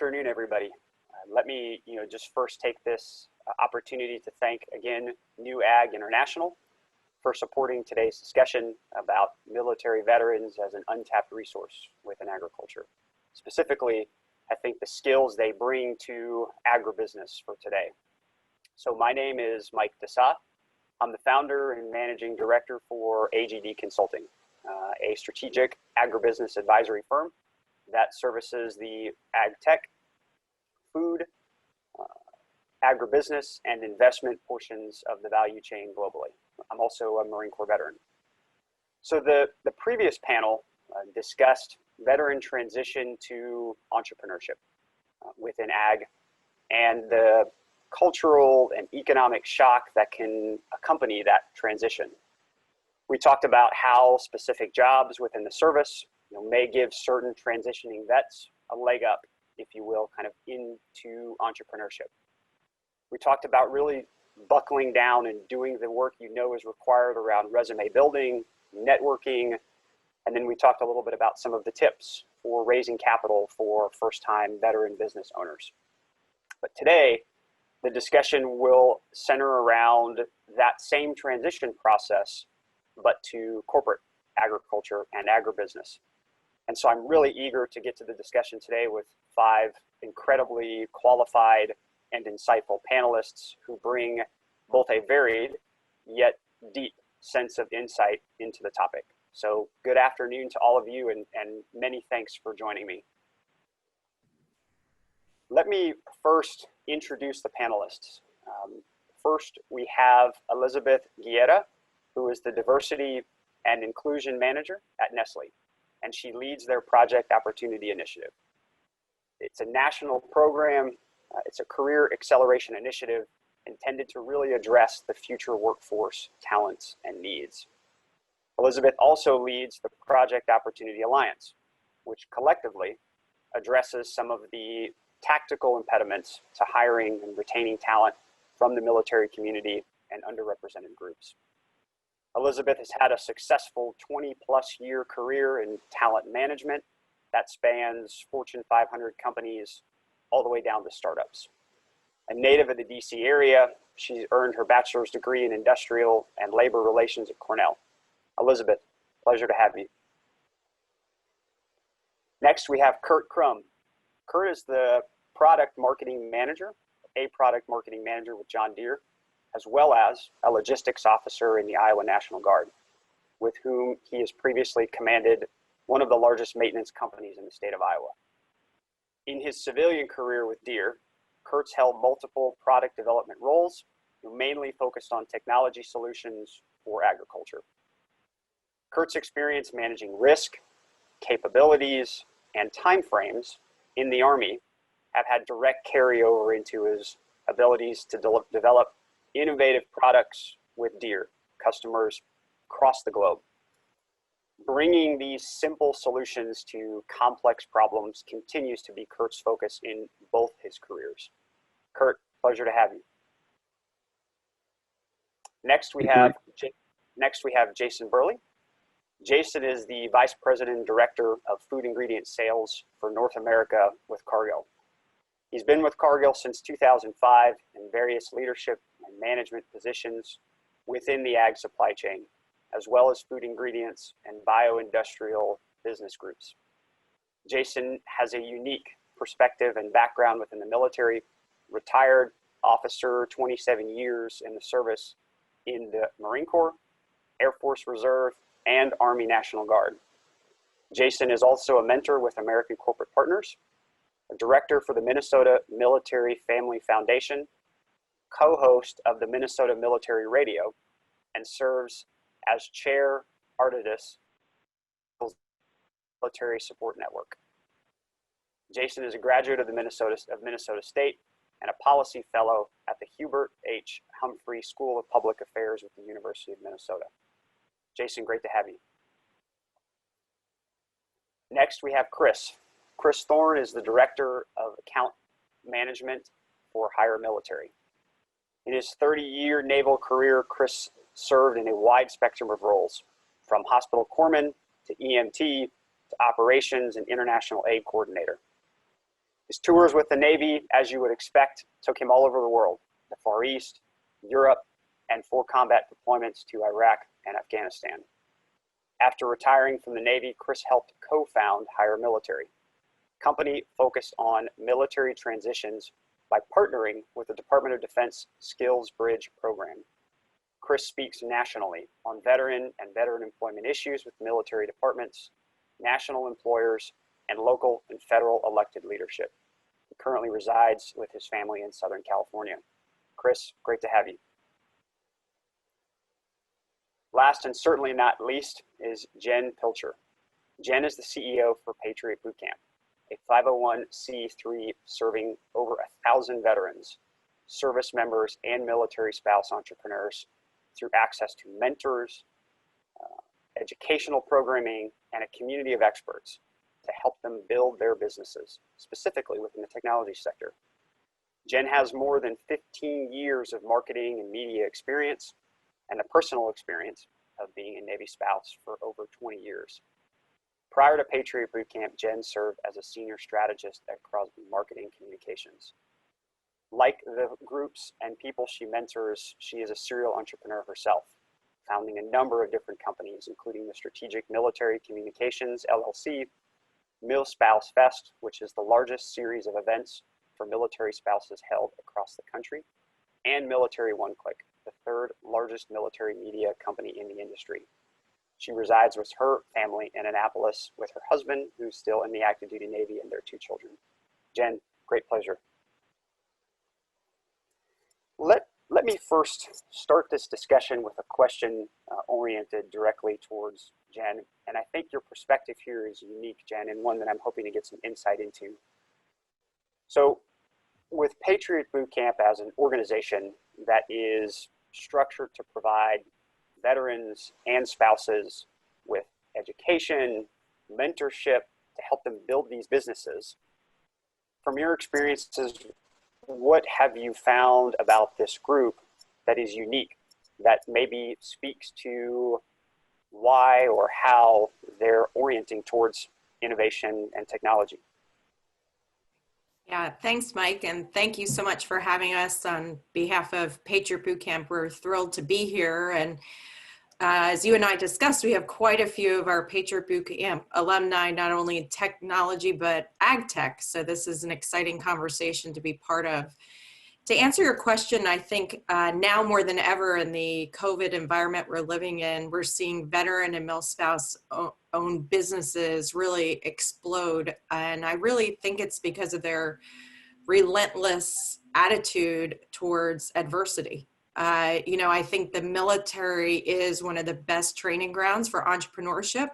afternoon, everybody. Let me, just first take this opportunity to thank again New Ag International for supporting today's discussion about military veterans as an untapped resource within agriculture. Specifically, I think the skills they bring to agribusiness for today. So my name is Mike DeSa. I'm the founder and managing director for AGD Consulting, a strategic agribusiness advisory firm that services the ag tech, food, agribusiness, and investment portions of the value chain globally. I'm also a Marine Corps veteran. So the previous panel discussed veteran transition to entrepreneurship within ag and the cultural and economic shock that can accompany that transition. We talked about how specific jobs within the service may give certain transitioning vets a leg up, if you will, kind of into entrepreneurship. We talked about really buckling down and doing the work is required around resume building, networking, and then we talked a little bit about some of the tips for raising capital for first-time veteran business owners. But today, the discussion will center around that same transition process, but to corporate agriculture and agribusiness. And so I'm really eager to get to the discussion today with 5 incredibly qualified and insightful panelists who bring both a varied yet deep sense of insight into the topic. So good afternoon to all of you, and many thanks for joining me. Let me first introduce the panelists. First, we have Elizabeth Guevara, who is the Diversity and Inclusion Manager at Nestlé, and she leads their Project Opportunity Initiative. It's a national program. It's a career acceleration initiative intended to really address the future workforce talents and needs. Elizabeth also leads the Project Opportunity Alliance, which collectively addresses some of the tactical impediments to hiring and retaining talent from the military community and underrepresented groups. Elizabeth has had a successful 20-plus year career in talent management that spans Fortune 500 companies all the way down to startups. A native of the DC area, she's earned her bachelor's degree in industrial and labor relations at Cornell. Elizabeth, pleasure to have you. Next, we have Krumm. Kurt is the product marketing manager, a product marketing manager with John Deere, as well as a logistics officer in the Iowa National Guard, with whom he has previously commanded one of the largest maintenance companies in the state of Iowa. In his civilian career with Deere, Kurt's held multiple product development roles, mainly focused on technology solutions for agriculture. Kurt's experience managing risk, capabilities, and timeframes in the Army have had direct carryover into his abilities to develop innovative products with Deere customers across the globe. Bringing these simple solutions to complex problems continues to be Kurt's focus in both his careers. Kurt, pleasure to have you. Next we have Jason Burley. Jason is the Vice President and Director of Food Ingredient Sales for North America with Cargill. He's been with Cargill since 2005 in various leadership and management positions within the ag supply chain, as well as food ingredients and bioindustrial business groups. Jason has a unique perspective and background within the military, retired officer, 27 years in the service in the Marine Corps, Air Force Reserve, and Army National Guard. Jason is also a mentor with American Corporate Partners, a director for the Minnesota Military Family Foundation, co-host of the Minnesota Military Radio, and serves as chair Artitus Military Support Network. Jason is a graduate of Minnesota State and a policy fellow at the Hubert H. Humphrey School of Public Affairs with the University of Minnesota. Jason, great to have you. Next, we have Chris. Chris Thorne is the Director of Account Management for HireMilitary. In his 30-year naval career, Chris served in a wide spectrum of roles, from hospital corpsman to EMT to operations and international aid coordinator. His tours with the Navy, as you would expect, took him all over the world, the Far East, Europe, and for combat deployments to Iraq and Afghanistan. After retiring from the Navy, Chris helped co-found HireMilitary, a company focused on military transitions by partnering with the Department of Defense Skills Bridge program. Chris speaks nationally on veteran and veteran employment issues with military departments, national employers, and local and federal elected leadership. He currently resides with his family in Southern California. Chris, great to have you. Last and certainly not least is Jen Pilcher. Jen is the CEO for Patriot Bootcamp, a 501c3 serving over 1,000 veterans, service members, and military spouse entrepreneurs through access to mentors, educational programming, and a community of experts to help them build their businesses, specifically within the technology sector. Jen has more than 15 years of marketing and media experience and the personal experience of being a Navy spouse for over 20 years. Prior to Patriot Bootcamp, Jen served as a senior strategist at Crosby Marketing Communications. Like the groups and people she mentors, she is a serial entrepreneur herself, founding a number of different companies, including the Strategic Military Communications, LLC, Mil Spouse Fest, which is the largest series of events for military spouses held across the country, and Military One Click, the third largest military media company in the industry. She resides with her family in Annapolis with her husband, who's still in the active duty Navy, and their 2 children. Jen, great pleasure. Let me first start this discussion with a question oriented directly towards Jen. And I think your perspective here is unique, Jen, and one that I'm hoping to get some insight into. So with Patriot Bootcamp as an organization that is structured to provide veterans and spouses with education, mentorship to help them build these businesses, from your experiences, what have you found about this group that is unique, that maybe speaks to why or how they're orienting towards innovation and technology? Yeah, thanks, Mike, and thank you so much for having us on behalf of Patriot Bootcamp. We're thrilled to be here, and as you and I discussed, we have quite a few of our Patriot Bootcamp alumni, not only in technology, but ag tech. So this is an exciting conversation to be part of. To answer your question, I think now more than ever in the COVID environment we're living in, we're seeing veteran and mil-spouse owned businesses really explode. And I really think it's because of their relentless attitude towards adversity. I think the military is one of the best training grounds for entrepreneurship.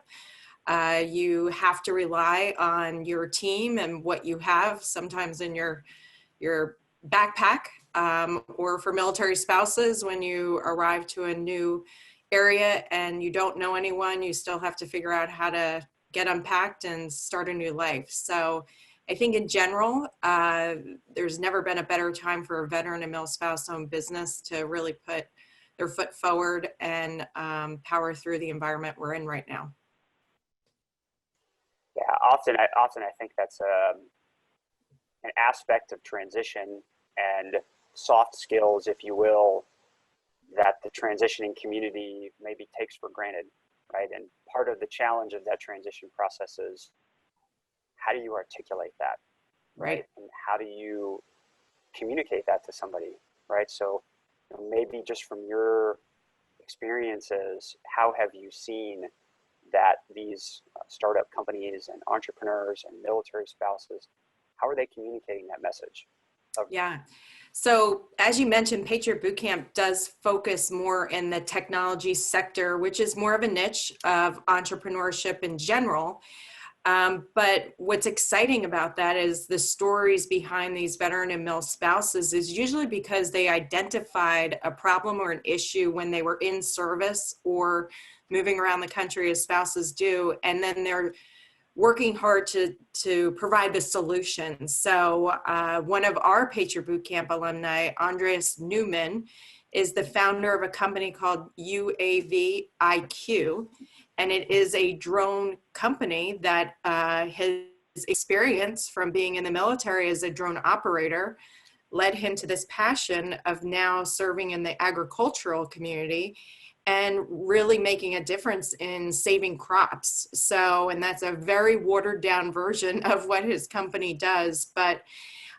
You have to rely on your team and what you have sometimes in your backpack, or for military spouses, when you arrive to a new area and you don't know anyone, you still have to figure out how to get unpacked and start a new life. So I think in general, there's never been a better time for a veteran and mil-spouse owned business to really put their foot forward and power through the environment we're in right now. Yeah, often I think that's an aspect of transition and soft skills, if you will, that the transitioning community maybe takes for granted, right? And part of the challenge of that transition process is, how do you articulate that, right? And how do you communicate that to somebody, right? So maybe just from your experiences, how have you seen that these startup companies and entrepreneurs and military spouses, how are they communicating that message? Yeah. So as you mentioned, Patriot Bootcamp does focus more in the technology sector, which is more of a niche of entrepreneurship in general. But what's exciting about that is the stories behind these veteran and mil spouses is usually because they identified a problem or an issue when they were in service or moving around the country as spouses do, and then they're working hard to provide the solution. So one of our Patriot Bootcamp alumni, Andreas Newman, is the founder of a company called UAV IQ, and it is a drone company that has experience from being in the military as a drone operator led him to this passion of now serving in the agricultural community and really making a difference in saving crops. So, and that's a very watered down version of what his company does. But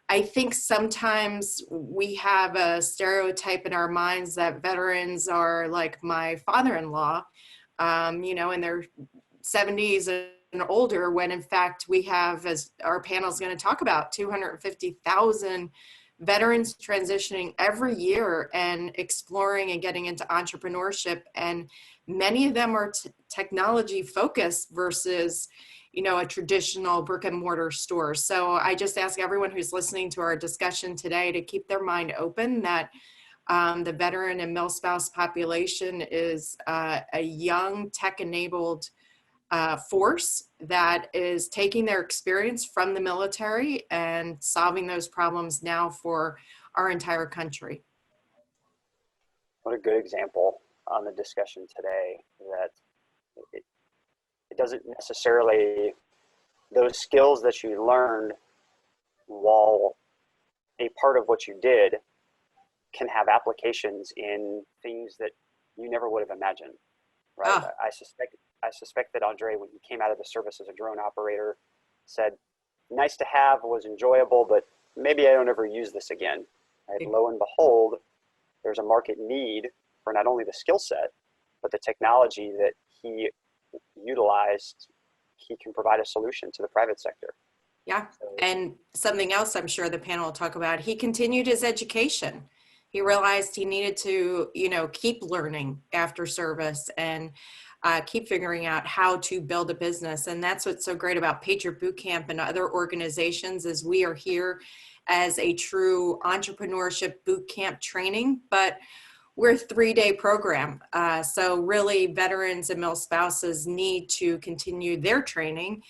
I think sometimes we have a stereotype in our minds that veterans are like my father-in-law, you know, in their 70s and older, when in fact we have, as our panel is going to talk about, 250,000 veterans transitioning every year and exploring and getting into entrepreneurship. And many of them are technology focused versus, you know, a traditional brick and mortar store. So I just ask everyone who's listening to our discussion today to keep their mind open that the veteran and mil-spouse population is a young tech-enabled force that is taking their experience from the military and solving those problems now for our entire country. What a good example on the discussion today, that it doesn't necessarily, those skills that you learned while a part of what you did can have applications in things that you never would have imagined, right? Ah. I suspect that Andre, when he came out of the service as a drone operator, said, nice to have, was enjoyable, but maybe I don't ever use this again. Right? Lo and behold, there's a market need for not only the skill set, but the technology that he utilized. He can provide a solution to the private sector. Yeah, and something else I'm sure the panel will talk about, he continued his education. He realized he needed to, you know, keep learning after service and keep figuring out how to build a business. And that's what's so great about Patriot Bootcamp and other organizations, is we are here as a true entrepreneurship bootcamp training, but we're a 3-day program. So really veterans and mil-spouses need to continue their training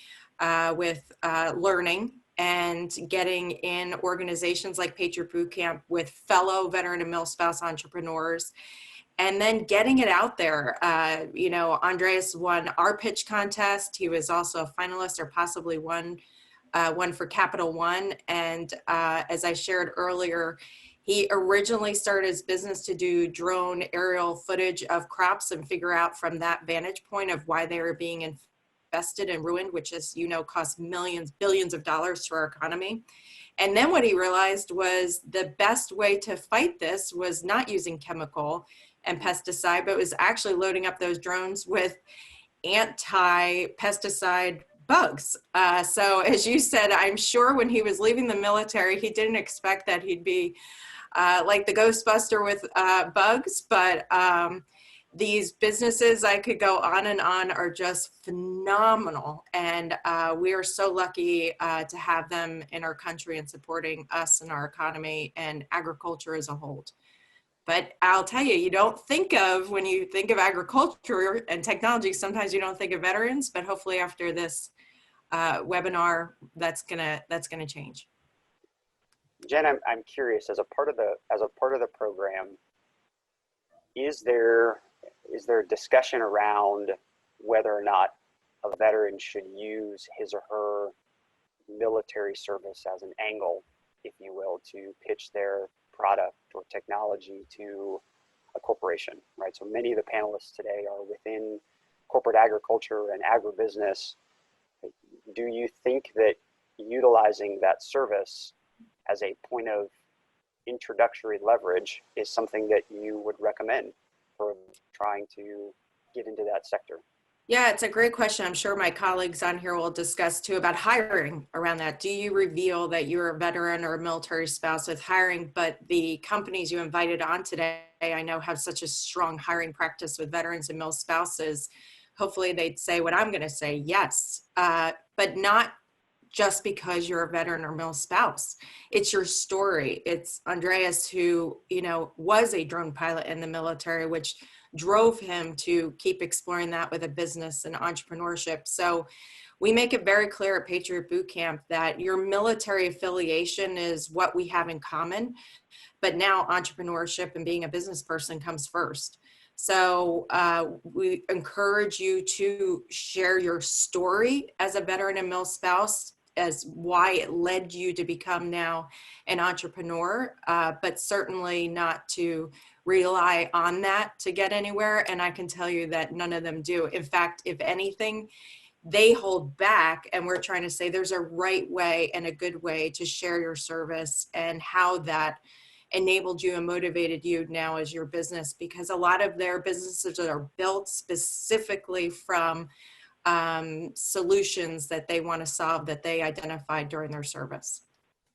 with learning and getting in organizations like Patriot Bootcamp with fellow veteran and mil-spouse entrepreneurs, and then getting it out there. You know, Andreas won our pitch contest. He was also a finalist, or possibly won one for Capital One. And as I shared earlier, he originally started his business to do drone aerial footage of crops and figure out from that vantage point of why they were being infested and ruined, which, as you know, costs millions, billions of dollars to our economy. And then what he realized was the best way to fight this was not using chemical and pesticide, but was actually loading up those drones with anti-pesticide bugs. So as you said, I'm sure when he was leaving the military, he didn't expect that he'd be like the Ghostbuster with bugs, but these businesses, I could go on and on, are just phenomenal. And we are so lucky to have them in our country and supporting us and our economy and agriculture as a whole. But I'll tell you, you don't think of, when you think of agriculture and technology, sometimes you don't think of veterans, but hopefully after this webinar, that's gonna change. Jen, I'm curious, as a part of the program, is there a discussion around whether or not a veteran should use his or her military service as an angle, if you will, to pitch their product or technology to a corporation, right? So many of the panelists today are within corporate agriculture and agribusiness. Do you think that utilizing that service as a point of introductory leverage is something that you would recommend for trying to get into that sector? Yeah, it's a great question. I'm sure my colleagues on here will discuss too about hiring around that. Do you reveal that you're a veteran or a military spouse with hiring, but the companies you invited on today, I know, have such a strong hiring practice with veterans and mil spouses. Hopefully they'd say what I'm going to say, yes, but not just because you're a veteran or mil spouse. It's your story. It's Andreas, who, you know, was a drone pilot in the military, which drove him to keep exploring that with a business and entrepreneurship. So we make it very clear at Patriot Bootcamp that your military affiliation is what we have in common, but now entrepreneurship and being a business person comes first. So we encourage you to share your story as a veteran and mil spouse as why it led you to become now an entrepreneur, but certainly not to rely on that to get anywhere. And I can tell you that none of them do. In fact, if anything, they hold back, and we're trying to say there's a right way and a good way to share your service, and how that enabled you and motivated you now as your business, because a lot of their businesses are built specifically from solutions that they want to solve that they identified during their service.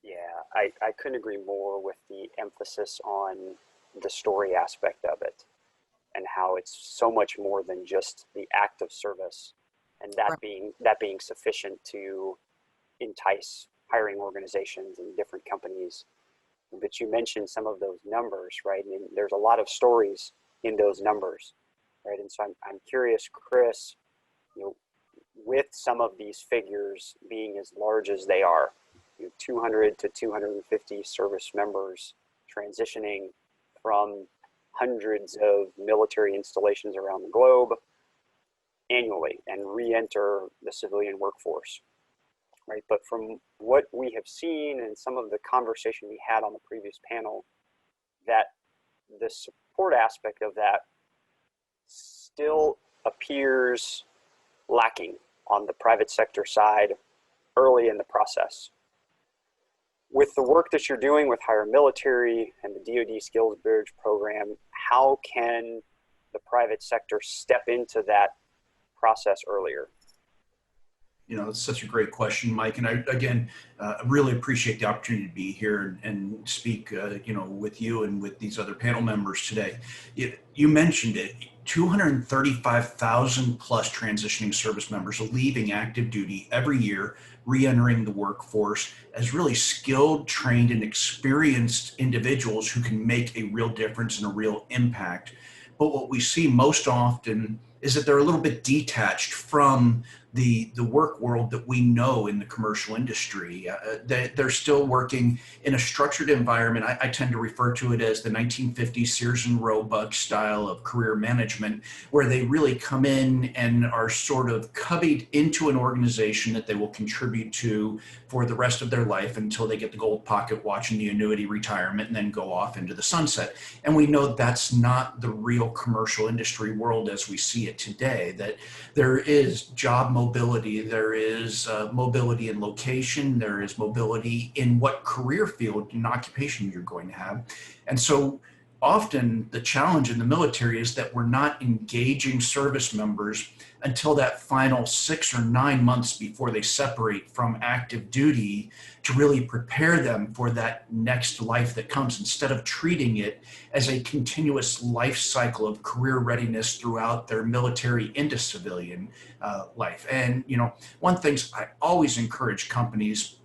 Yeah, I couldn't agree more with the emphasis on the story aspect of it, and how it's so much more than just the act of service, and that being sufficient to entice hiring organizations and different companies. But you mentioned some of those numbers, right? And there's a lot of stories in those numbers, right? And so I'm curious, Chris, with some of these figures being as large as they are, 200 to 250 service members transitioning from hundreds of military installations around the globe annually and re-enter the civilian workforce, right? But from what we have seen and some of the conversation we had on the previous panel, that the support aspect of that still appears lacking on the private sector side early in the process. With the work that you're doing with HireMilitary and the DoD Skills Bridge program, how can the private sector step into that process earlier? It's such a great question, Mike. And I, again, really appreciate the opportunity to be here and speak, with you and with these other panel members today. You mentioned it, 235,000 plus transitioning service members leaving active duty every year, re-entering the workforce as really skilled, trained, and experienced individuals who can make a real difference and a real impact. But what we see most often is that they're a little bit detached from the work world that we know in the commercial industry. They're still working in a structured environment. I tend to refer to it as the 1950s Sears and Roebuck style of career management, where they really come in and are sort of cubbied into an organization that they will contribute to for the rest of their life until they get the gold pocket watch and the annuity retirement and then go off into the sunset. And we know that's not the real commercial industry world as we see it today, that there is job mobility, there is mobility in location, there is mobility in what career field and occupation you're going to have. And so often the challenge in the military is that we're not engaging service members until that final 6 or 9 months before they separate from active duty to really prepare them for that next life that comes, instead of treating it as a continuous life cycle of career readiness throughout their military into civilian life. And, one thing I always encourage companies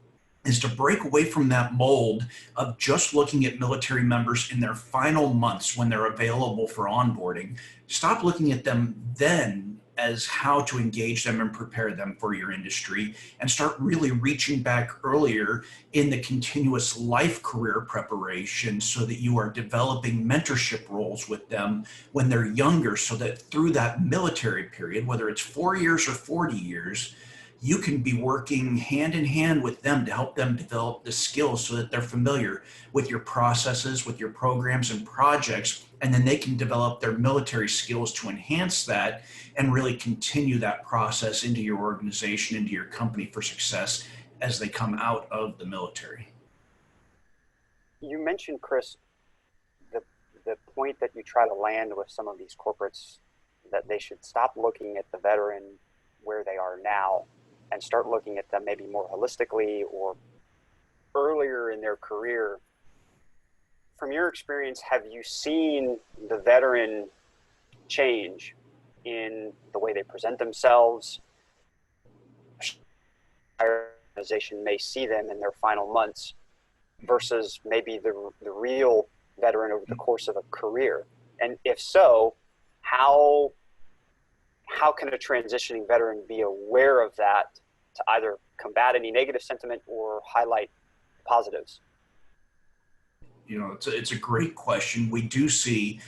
is to break away from that mold of just looking at military members in their final months when they're available for onboarding. Stop looking at them then as how to engage them and prepare them for your industry, and start really reaching back earlier in the continuous life career preparation so that you are developing mentorship roles with them when they're younger, so that through that military period, whether it's 4 years or 40 years, you can be working hand in hand with them to help them develop the skills so that they're familiar with your processes, with your programs and projects, and then they can develop their military skills to enhance that and really continue that process into your organization, into your company for success as they come out of the military. You mentioned, Chris, the point that you try to land with some of these corporates, that they should stop looking at the veteran where they are now and start looking at them maybe more holistically or earlier in their career. From your experience, have you seen the veteran change in the way they present themselves? Our organization may see them in their final months versus maybe the real veteran over the course of a career. And if so, how can a transitioning veteran be aware of that to either combat any negative sentiment or highlight positives? It's a great question. We do see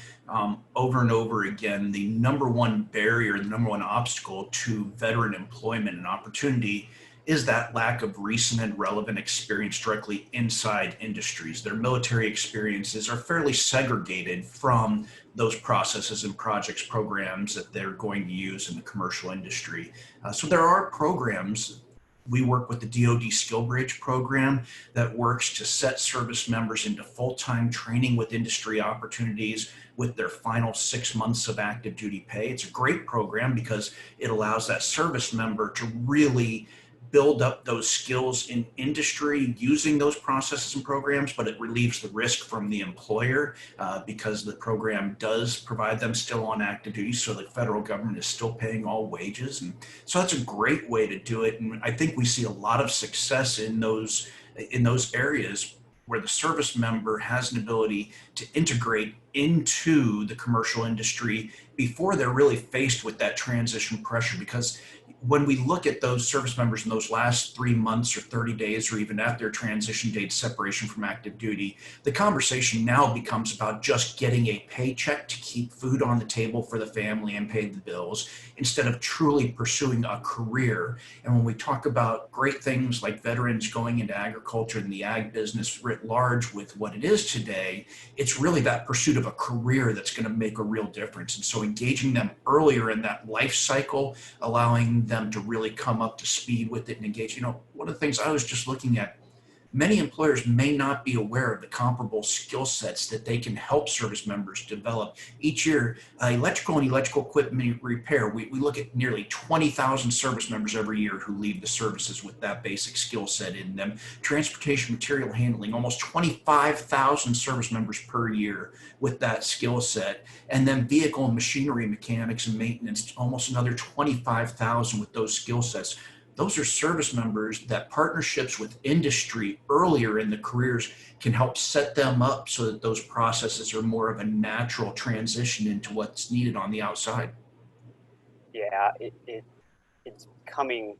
over and over again, the number one barrier, the number one obstacle to veteran employment and opportunity is that lack of recent and relevant experience directly inside industries. Their military experiences are fairly segregated from those processes and projects, programs that they're going to use in the commercial industry. So there are programs. We work with the DoD Skill Bridge program that works to set service members into full-time training with industry opportunities with their final 6 months of active duty pay. It's a great program because it allows that service member to really build up those skills in industry using those processes and programs, but it relieves the risk from the employer because the program does provide them still on active duty, so the federal government is still paying all wages. And so that's a great way to do it. And I think we see a lot of success in those areas where the service member has an ability to integrate into the commercial industry before they're really faced with that transition pressure. Because when we look at those service members in those last 3 months or 30 days, or even at their transition date separation from active duty, the conversation now becomes about just getting a paycheck to keep food on the table for the family and pay the bills, instead of truly pursuing a career. And when we talk about great things like veterans going into agriculture and the ag business writ large with what it is today, it's really that pursuit of a career that's going to make a real difference. And so engaging them earlier in that life cycle, allowing them to really come up to speed with it and engage. You know, one of the things I was just looking at, many employers may not be aware of the comparable skill sets that they can help service members develop. Each year, electrical and electrical equipment repair, we look at nearly 20,000 service members every year who leave the services with that basic skill set in them. Transportation material handling, almost 25,000 service members per year with that skill set. And then vehicle and machinery mechanics and maintenance, almost another 25,000 with those skill sets. Those are service members that partnerships with industry earlier in the careers can help set them up so that those processes are more of a natural transition into what's needed on the outside. Yeah, it's becoming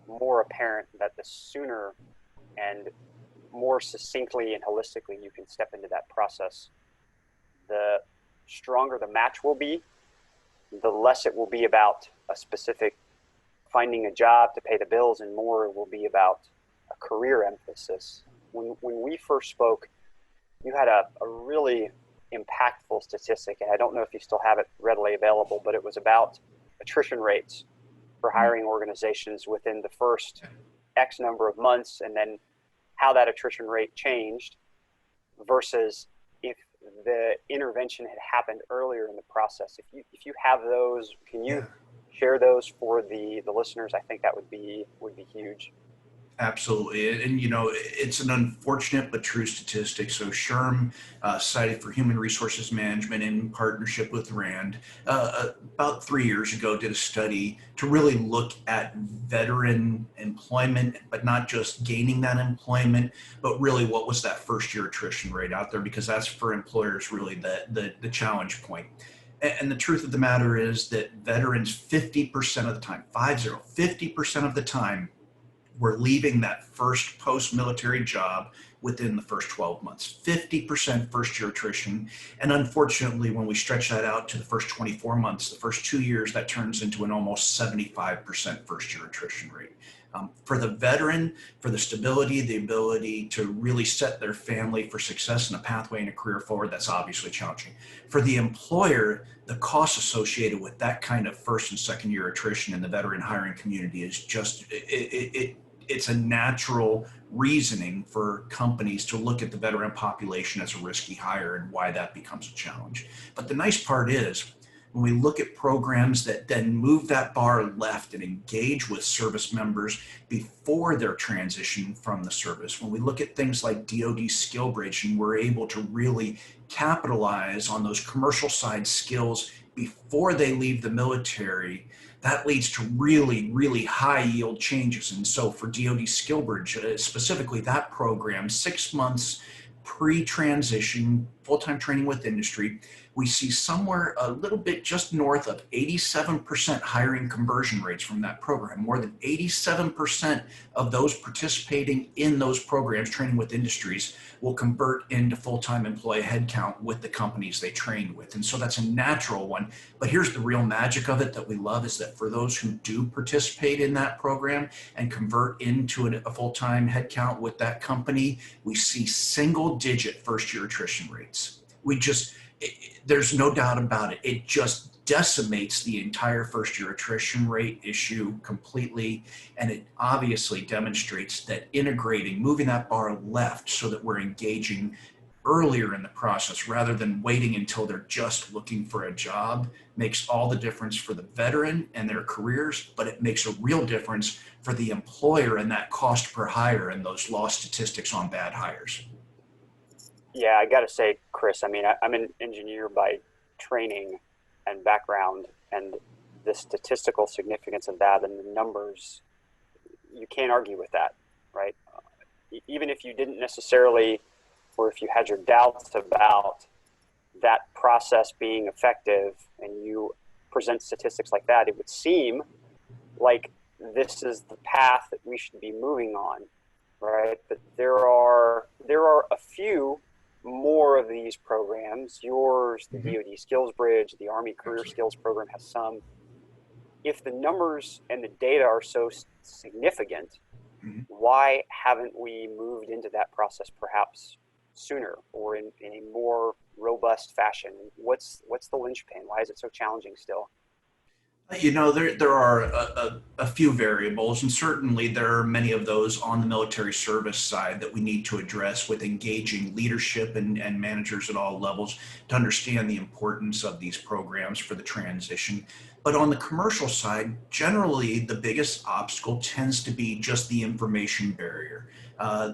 more apparent that the sooner and more succinctly and holistically you can step into that process, the stronger the match will be, the less it will be about a specific finding a job to pay the bills, and more will be about a career emphasis. When we first spoke, you had a really impactful statistic, and I don't know if you still have it readily available, but it was about attrition rates for hiring organizations within the first X number of months, and then how that attrition rate changed versus if the intervention had happened earlier in the process. If you have those, can you share those for the listeners? I think that would be huge. Absolutely. And, you know, it's an unfortunate but true statistic. So SHRM, Society for Human Resources Management, in partnership with RAND, about 3 years ago did a study to really look at veteran employment, but not just gaining that employment, but really what was that first year attrition rate out there, because that's for employers really the challenge point. And the truth of the matter is that veterans 50% of the time, 50% of the time, were leaving that first post-military job within the first 12 months, 50% first year attrition. And unfortunately, when we stretch that out to the first 24 months, the first 2 years, that turns into an almost 75% first year attrition rate. For the veteran, for the stability, the ability to really set their family for success and a pathway and a career forward, that's obviously challenging. For the employer, the costs associated with that kind of first and second year attrition in the veteran hiring community is just, it's a natural reasoning for companies to look at the veteran population as a risky hire and why that becomes a challenge. But the nice part is, when we look at programs that then move that bar left and engage with service members before their transition from the service, when we look at things like DoD Skill Bridge and we're able to really capitalize on those commercial side skills before they leave the military, that leads to really, really high yield changes. And so for DoD Skill Bridge, specifically that program, 6 months pre-transition, full-time training with industry, we see somewhere a little bit just north of 87% hiring conversion rates from that program. More than 87% of those participating in those programs, training with industries, will convert into full-time employee headcount with the companies they train with. And so that's a natural one. But here's the real magic of it that we love, is that for those who do participate in that program and convert into a full-time headcount with that company, we see single-digit first-year attrition rates. There's no doubt about it. It just decimates the entire first-year attrition rate issue completely. And it obviously demonstrates that integrating, moving that bar left so that we're engaging earlier in the process rather than waiting until they're just looking for a job, makes all the difference for the veteran and their careers, but it makes a real difference for the employer and that cost per hire and those loss statistics on bad hires. Yeah, I got to say, Chris, I mean, I'm an engineer by training and background, and the statistical significance of that and the numbers, you can't argue with that, right? Even if you didn't necessarily, or if you had your doubts about that process being effective and you present statistics like that, it would seem like this is the path that we should be moving on, right? But there are a few more of these programs. Yours, the DoD Skills Bridge, the Army Career Skills Program has some. If the numbers and the data are so significant, why haven't we moved into that process perhaps sooner or in a more robust fashion? What's the linchpin? Why is it so challenging still? You know, there are a few variables, and certainly there are many of those on the military service side that we need to address with engaging leadership and managers at all levels to understand the importance of these programs for the transition. But on the commercial side, generally the biggest obstacle tends to be just the information barrier.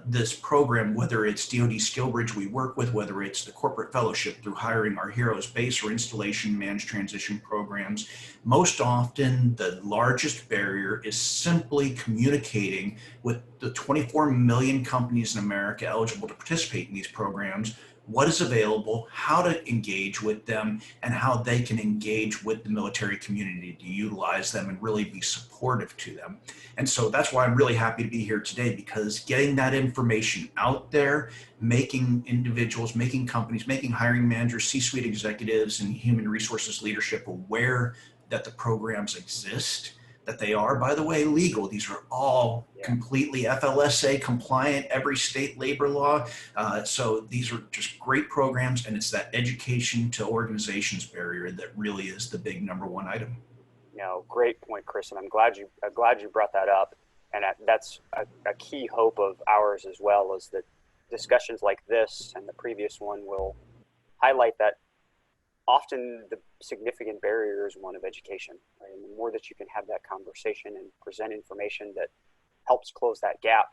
This program, whether it's DoD Skill Bridge we work with, whether it's the corporate fellowship through Hiring Our Heroes base or installation managed transition programs, most often the largest barrier is simply communicating with the 24 million companies in America eligible to participate in these programs, what is available, how to engage with them, and how they can engage with the military community to utilize them and really be supportive to them. And so that's why I'm really happy to be here today, because getting that information out there, making individuals, making companies, making hiring managers, C-suite executives, and human resources leadership aware that the programs exist, that they are, by the way, legal. These are all completely FLSA compliant, every state labor law. So these are just great programs, and it's that education to organizations barrier that really is the big number one item. No, great point, Chris, and I'm glad you brought that up. And that's a key hope of ours as well, is that discussions like this and the previous one will highlight that often the significant barrier is one of education, right? And the more that you can have that conversation and present information that helps close that gap,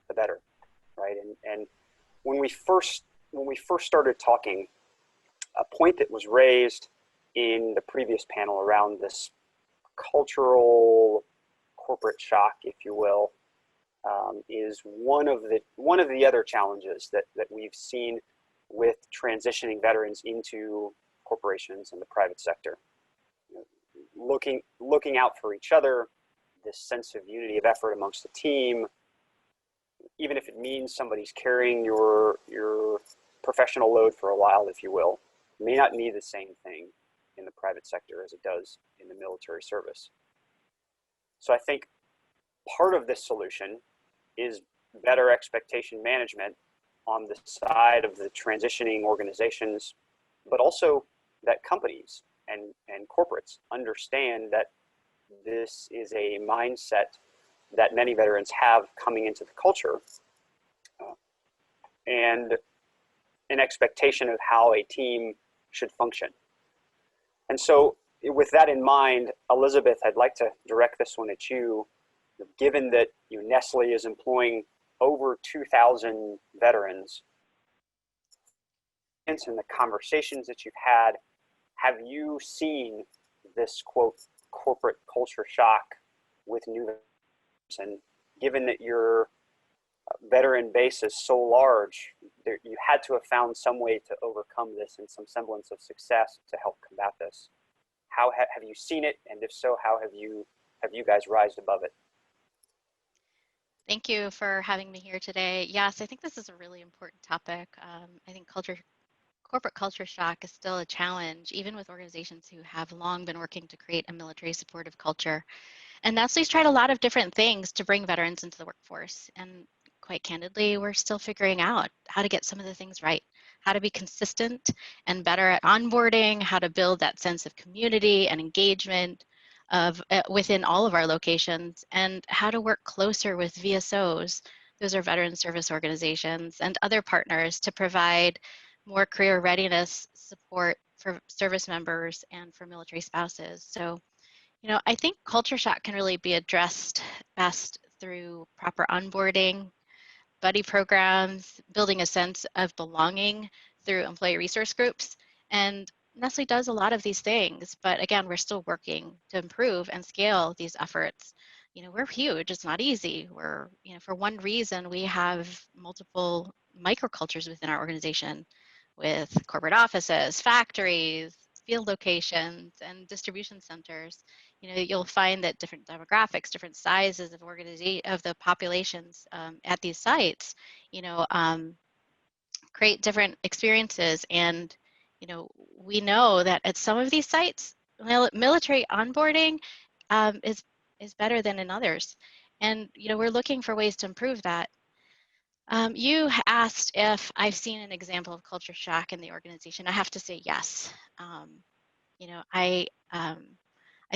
the better, right? And when we first started talking, a point that was raised in the previous panel around this cultural corporate shock, if you will, is one of the other challenges that we've seen with transitioning veterans into corporations and the private sector. Looking out for each other, this sense of unity of effort amongst the team, even if it means somebody's carrying your professional load for a while, if you will, may not need the same thing in the private sector as it does in the military service. So I think part of this solution is better expectation management on the side of the transitioning organizations, but also that companies and corporates understand that this is a mindset that many veterans have coming into the culture, and an expectation of how a team should function. And so with that in mind, Elizabeth, I'd like to direct this one at you. Given that Nestlé is employing over 2,000 veterans, in the conversations that you've had, have you seen this, quote, corporate culture shock with new veterans? And given that your veteran base is so large, you had to have found some way to overcome this and some semblance of success to help combat this. How have you seen it, and if so, how have you guys rised above it? Thank you for having me here today. Yes, I think this is a really important topic. I think corporate culture shock is still a challenge, even with organizations who have long been working to create a military supportive culture. And Nestlé's tried a lot of different things to bring veterans into the workforce. And quite candidly, we're still figuring out how to get some of the things right, how to be consistent and better at onboarding, how to build that sense of community and engagement within all of our locations, and how to work closer with VSOs, those are veteran service organizations, and other partners to provide more career readiness support for service members and for military spouses. So, I think culture shock can really be addressed best through proper onboarding, buddy programs, building a sense of belonging through employee resource groups. And Nestle does a lot of these things, but again, we're still working to improve and scale these efforts. We're huge, it's not easy. For one reason, we have multiple microcultures within our organization with corporate offices, factories, field locations, and distribution centers. You'll find that different demographics, different sizes of the populations at these sites, create different experiences. And, we know that at some of these sites, military onboarding is better than in others. And, we're looking for ways to improve that. You asked if I've seen an example of culture shock in the organization. I have to say yes. I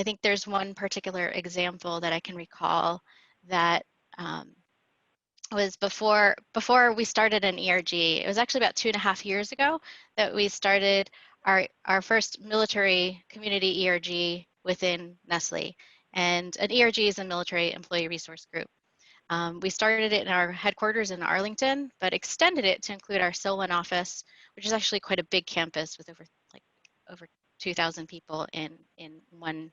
think there's one particular example that I can recall that was before we started an ERG. It was actually about 2.5 years ago that we started our first military community ERG within Nestle. And an ERG is a military employee resource group. We started it in our headquarters in Arlington, but extended it to include our Solon office, which is actually quite a big campus with over 2,000 people in one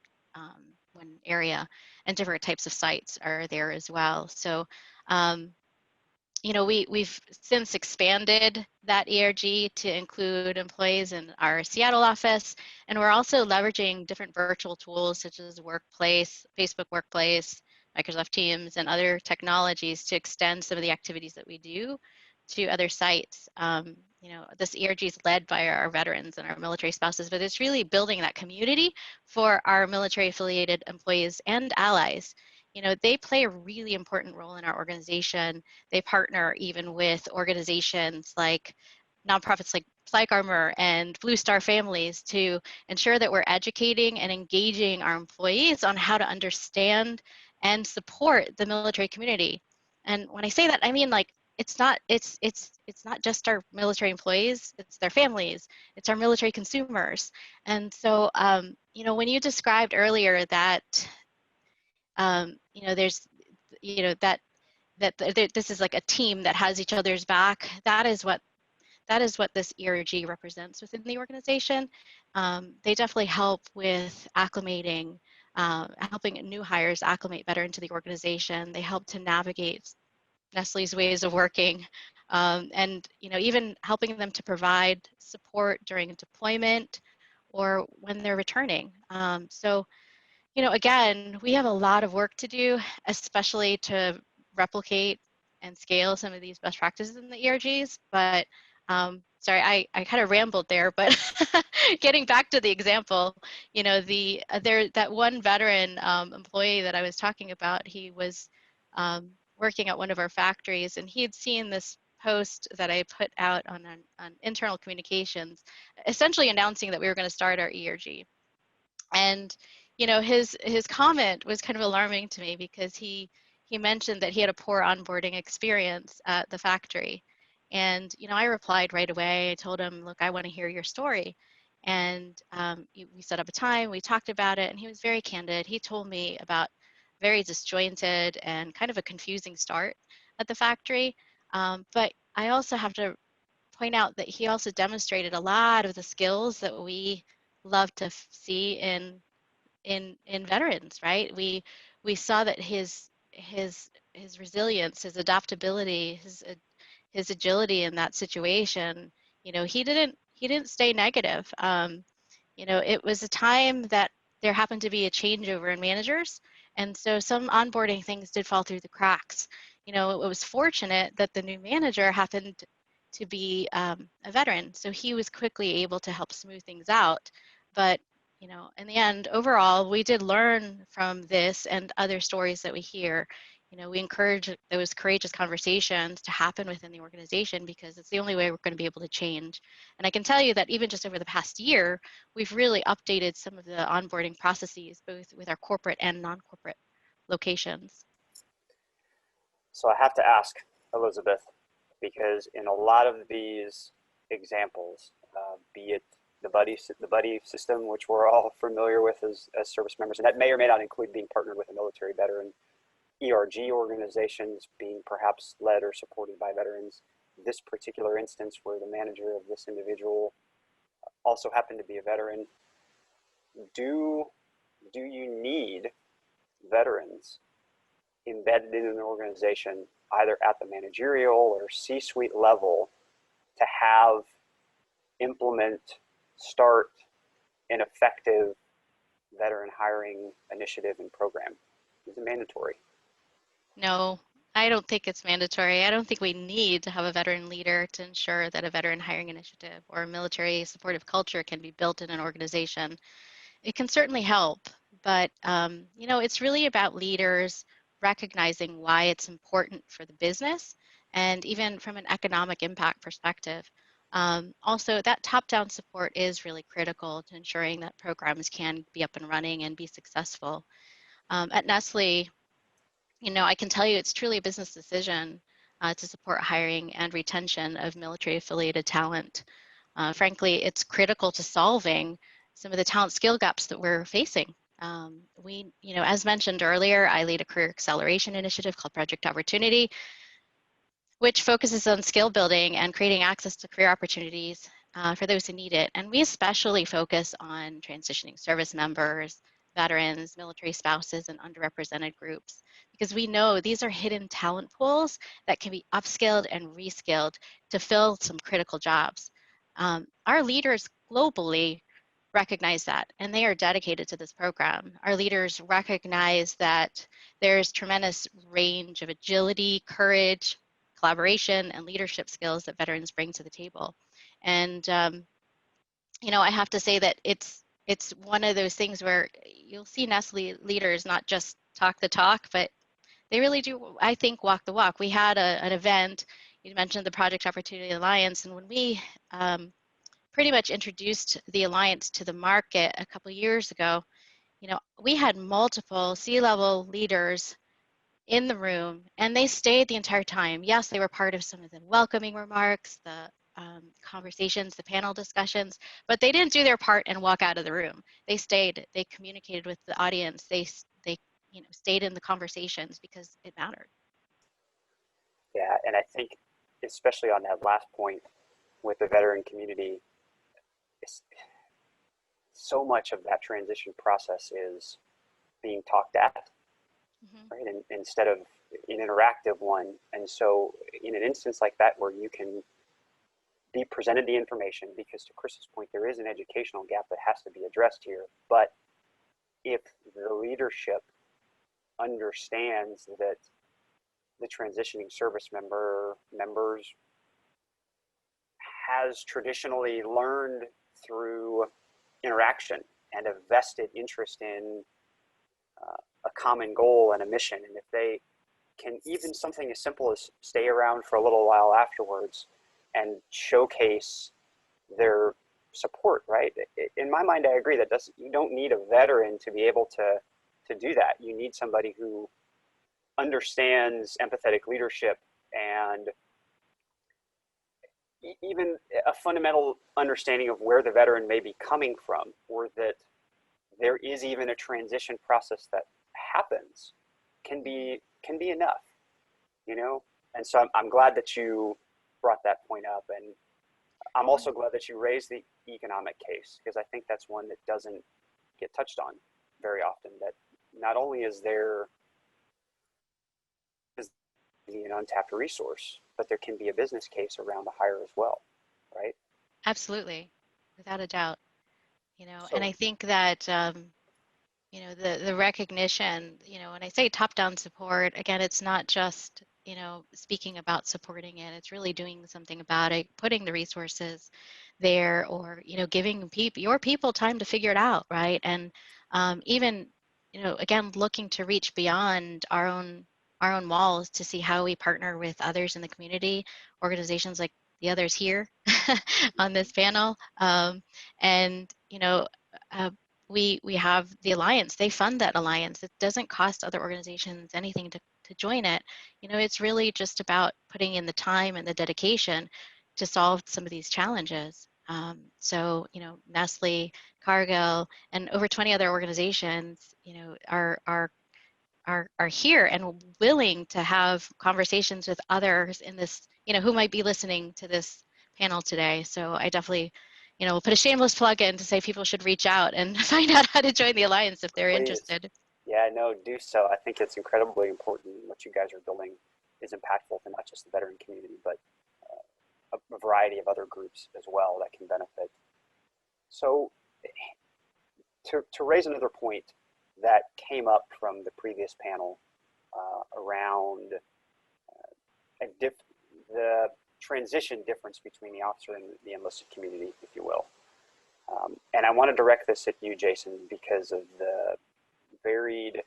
area, and different types of sites are there as well. So, we've since expanded that ERG to include employees in our Seattle office, and we're also leveraging different virtual tools such as Workplace, Facebook Workplace, Microsoft Teams, and other technologies to extend some of the activities that we do to other sites. This ERG is led by our veterans and our military spouses, but it's really building that community for our military affiliated employees and allies. They play a really important role in our organization. They partner even with organizations like nonprofits like Flag Armor and Blue Star Families to ensure that we're educating and engaging our employees on how to understand and support the military community. And when I say that, I mean it's not just our military employees, it's their families, it's our military consumers. And so when you described earlier that there's that this is like a team that has each other's back, that is what this ERG represents within the organization. They definitely help with acclimating, helping new hires acclimate better into the organization. They help to navigate Nestle's ways of working, and even helping them to provide support during deployment or when they're returning. So again, we have a lot of work to do, especially to replicate and scale some of these best practices in the ERGs. But sorry, I kind of rambled there, but getting back to the example, that one veteran employee that I was talking about, he was working at one of our factories, and he had seen this post that I put out on internal communications, essentially announcing that we were going to start our ERG. And his comment was kind of alarming to me, because he mentioned that he had a poor onboarding experience at the factory. And I replied right away. I told him, look, I want to hear your story. And we set up a time, we talked about it, and he was very candid. He told me about very disjointed and kind of a confusing start at the factory. But I also have to point out that he also demonstrated a lot of the skills that we love to see in veterans, right? We saw that his resilience, his adaptability, his agility in that situation, you know, he didn't stay negative. You know, it was a time that there happened to be a changeover in managers, and so some onboarding things did fall through the cracks. You know, it was fortunate that the new manager happened to be a veteran, so he was quickly able to help smooth things out. But you know, in the end, overall, we did learn from this and other stories that we hear. You know, we encourage those courageous conversations to happen within the organization because it's the only way we're going to be able to change. And I can tell you that even just over the past year, we've really updated some of the onboarding processes, both with our corporate and non-corporate locations. So I have to ask, Elizabeth, because in a lot of these examples, be it the buddy system, which we're all familiar with as service members, and that may or may not include being partnered with a military veteran, ERG organizations being perhaps led or supported by veterans. This particular instance where the manager of this individual also happened to be a veteran, do you need veterans embedded in an organization, either at the managerial or C-suite level, to have, implement, start an effective veteran hiring initiative and program? Is it mandatory? No, I don't think it's mandatory. I don't think we need to have a veteran leader to ensure that a veteran hiring initiative or a military supportive culture can be built in an organization. It can certainly help, but you know, it's really about leaders recognizing why it's important for the business and even from an economic impact perspective. Also, that top-down support is really critical to ensuring that programs can be up and running and be successful. At Nestlé, you know, I can tell you it's truly a business decision to support hiring and retention of military affiliated talent. Frankly, it's critical to solving some of the talent skill gaps that we're facing. You know, as mentioned earlier, I lead a career acceleration initiative called Project Opportunity, which focuses on skill building and creating access to career opportunities for those who need it. And we especially focus on transitioning service members, veterans, military spouses, and underrepresented groups, because we know these are hidden talent pools that can be upskilled and reskilled to fill some critical jobs. Our leaders globally recognize that, and they are dedicated to this program. Our leaders recognize that there's tremendous range of agility, courage, collaboration, and leadership skills that veterans bring to the table. And you know, I have to say that it's one of those things where you'll see Nestlé leaders not just talk the talk, but they really do, I think, walk the walk. We had an event, you mentioned the Project Opportunity Alliance, and when we pretty much introduced the Alliance to the market a couple years ago, you know, we had multiple C-level leaders in the room, and they stayed the entire time. Yes, they were part of some of the welcoming remarks, the conversations, the panel discussions, but they didn't do their part and walk out of the room. They stayed, they communicated with the audience, they you know, stayed in the conversations because it mattered. Yeah, and I think especially on that last point with the veteran community, so much of that transition process is being talked at, right? And instead of an interactive one. And so in an instance like that where you can be presented the information, because to Chris's point, there is an educational gap that has to be addressed here. But if the leadership understands that the transitioning service members has traditionally learned through interaction and a vested interest in a common goal and a mission, and if they can, even something as simple as stay around for a little while afterwards and showcase their support, right? In my mind, I agree that you don't need a veteran to be able to do that. You need somebody who understands empathetic leadership and even a fundamental understanding of where the veteran may be coming from, or that there is even a transition process that happens, can be enough, you know? And so I'm glad that you brought that point up, and I'm also glad that you raised the economic case, because I think that's one that doesn't get touched on very often, that not only is there an untapped resource, but there can be a business case around the hire as well, right? Absolutely, without a doubt. And So, I think that the recognition, when I say top-down support, again, it's not just speaking about supporting it. It's really doing something about it, putting the resources there, or giving your people time to figure it out, right? And even again, looking to reach beyond our own walls to see how we partner with others in the community, organizations like the others here on this panel, and we have the alliance. They fund that alliance. It doesn't cost other organizations anything to join it. It's really just about putting in the time and the dedication to solve some of these challenges. So Nestlé, Cargill, and over 20 other organizations are here and willing to have conversations with others in this, who might be listening to this panel today. So I definitely we'll put a shameless plug in to say people should reach out and find out how to join the alliance if they're please. interested. Yeah, no, do so. I think it's incredibly important. What you guys are building is impactful to not just the veteran community, but a variety of other groups as well that can benefit. So to raise another point that came up from the previous panel around the transition difference between the officer and the enlisted community, if you will. And I want to direct this at you, Jason, because of the varied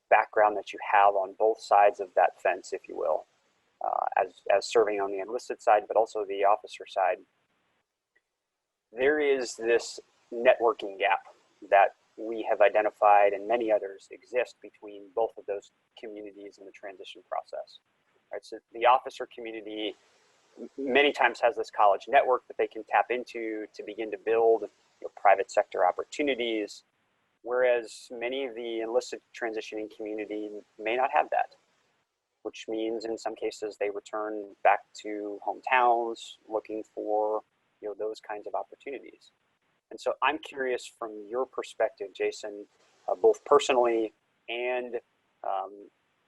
background that you have on both sides of that fence, if you will, as serving on the enlisted side, but also the officer side. There is this networking gap that we have identified, and many others exist between both of those communities in the transition process. Right, so the officer community many times has this college network that they can tap into to begin to build private sector opportunities, whereas many of the enlisted transitioning community may not have that, which means in some cases they return back to hometowns looking for those kinds of opportunities. And so I'm curious from your perspective, Jason, both personally and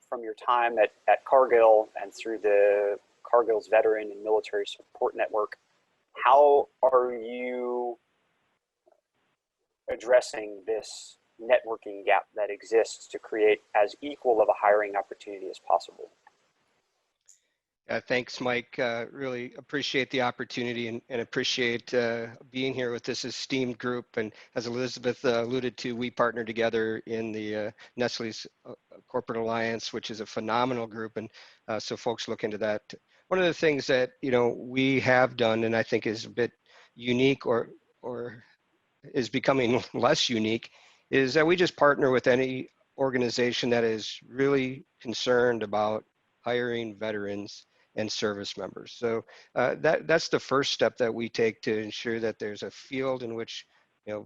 from your time at Cargill and through the Cargill's Veteran and Military Support Network, how are you addressing this networking gap that exists to create as equal of a hiring opportunity as possible? Thanks, Mike. Really appreciate the opportunity and appreciate being here with this esteemed group. And as Elizabeth alluded to, we partner together in the Nestlé's Corporate Alliance, which is a phenomenal group. And so folks look into that. One of the things that we have done, and I think is a bit unique or is becoming less unique, is that we just partner with any organization that is really concerned about hiring veterans and service members. So that's the first step that we take to ensure that there's a field in which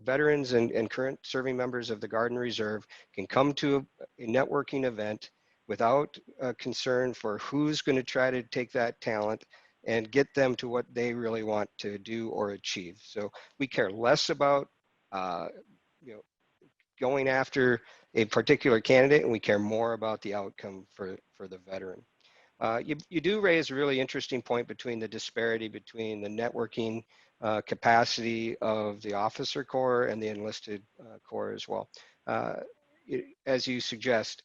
veterans and current serving members of the Guard and Reserve can come to a networking event without concern for who's going to try to take that talent and get them to what they really want to do or achieve. So we care less about going after a particular candidate, and we care more about the outcome for the veteran. You do raise a really interesting point between the disparity between the networking capacity of the officer corps and the enlisted corps as well. As you suggest,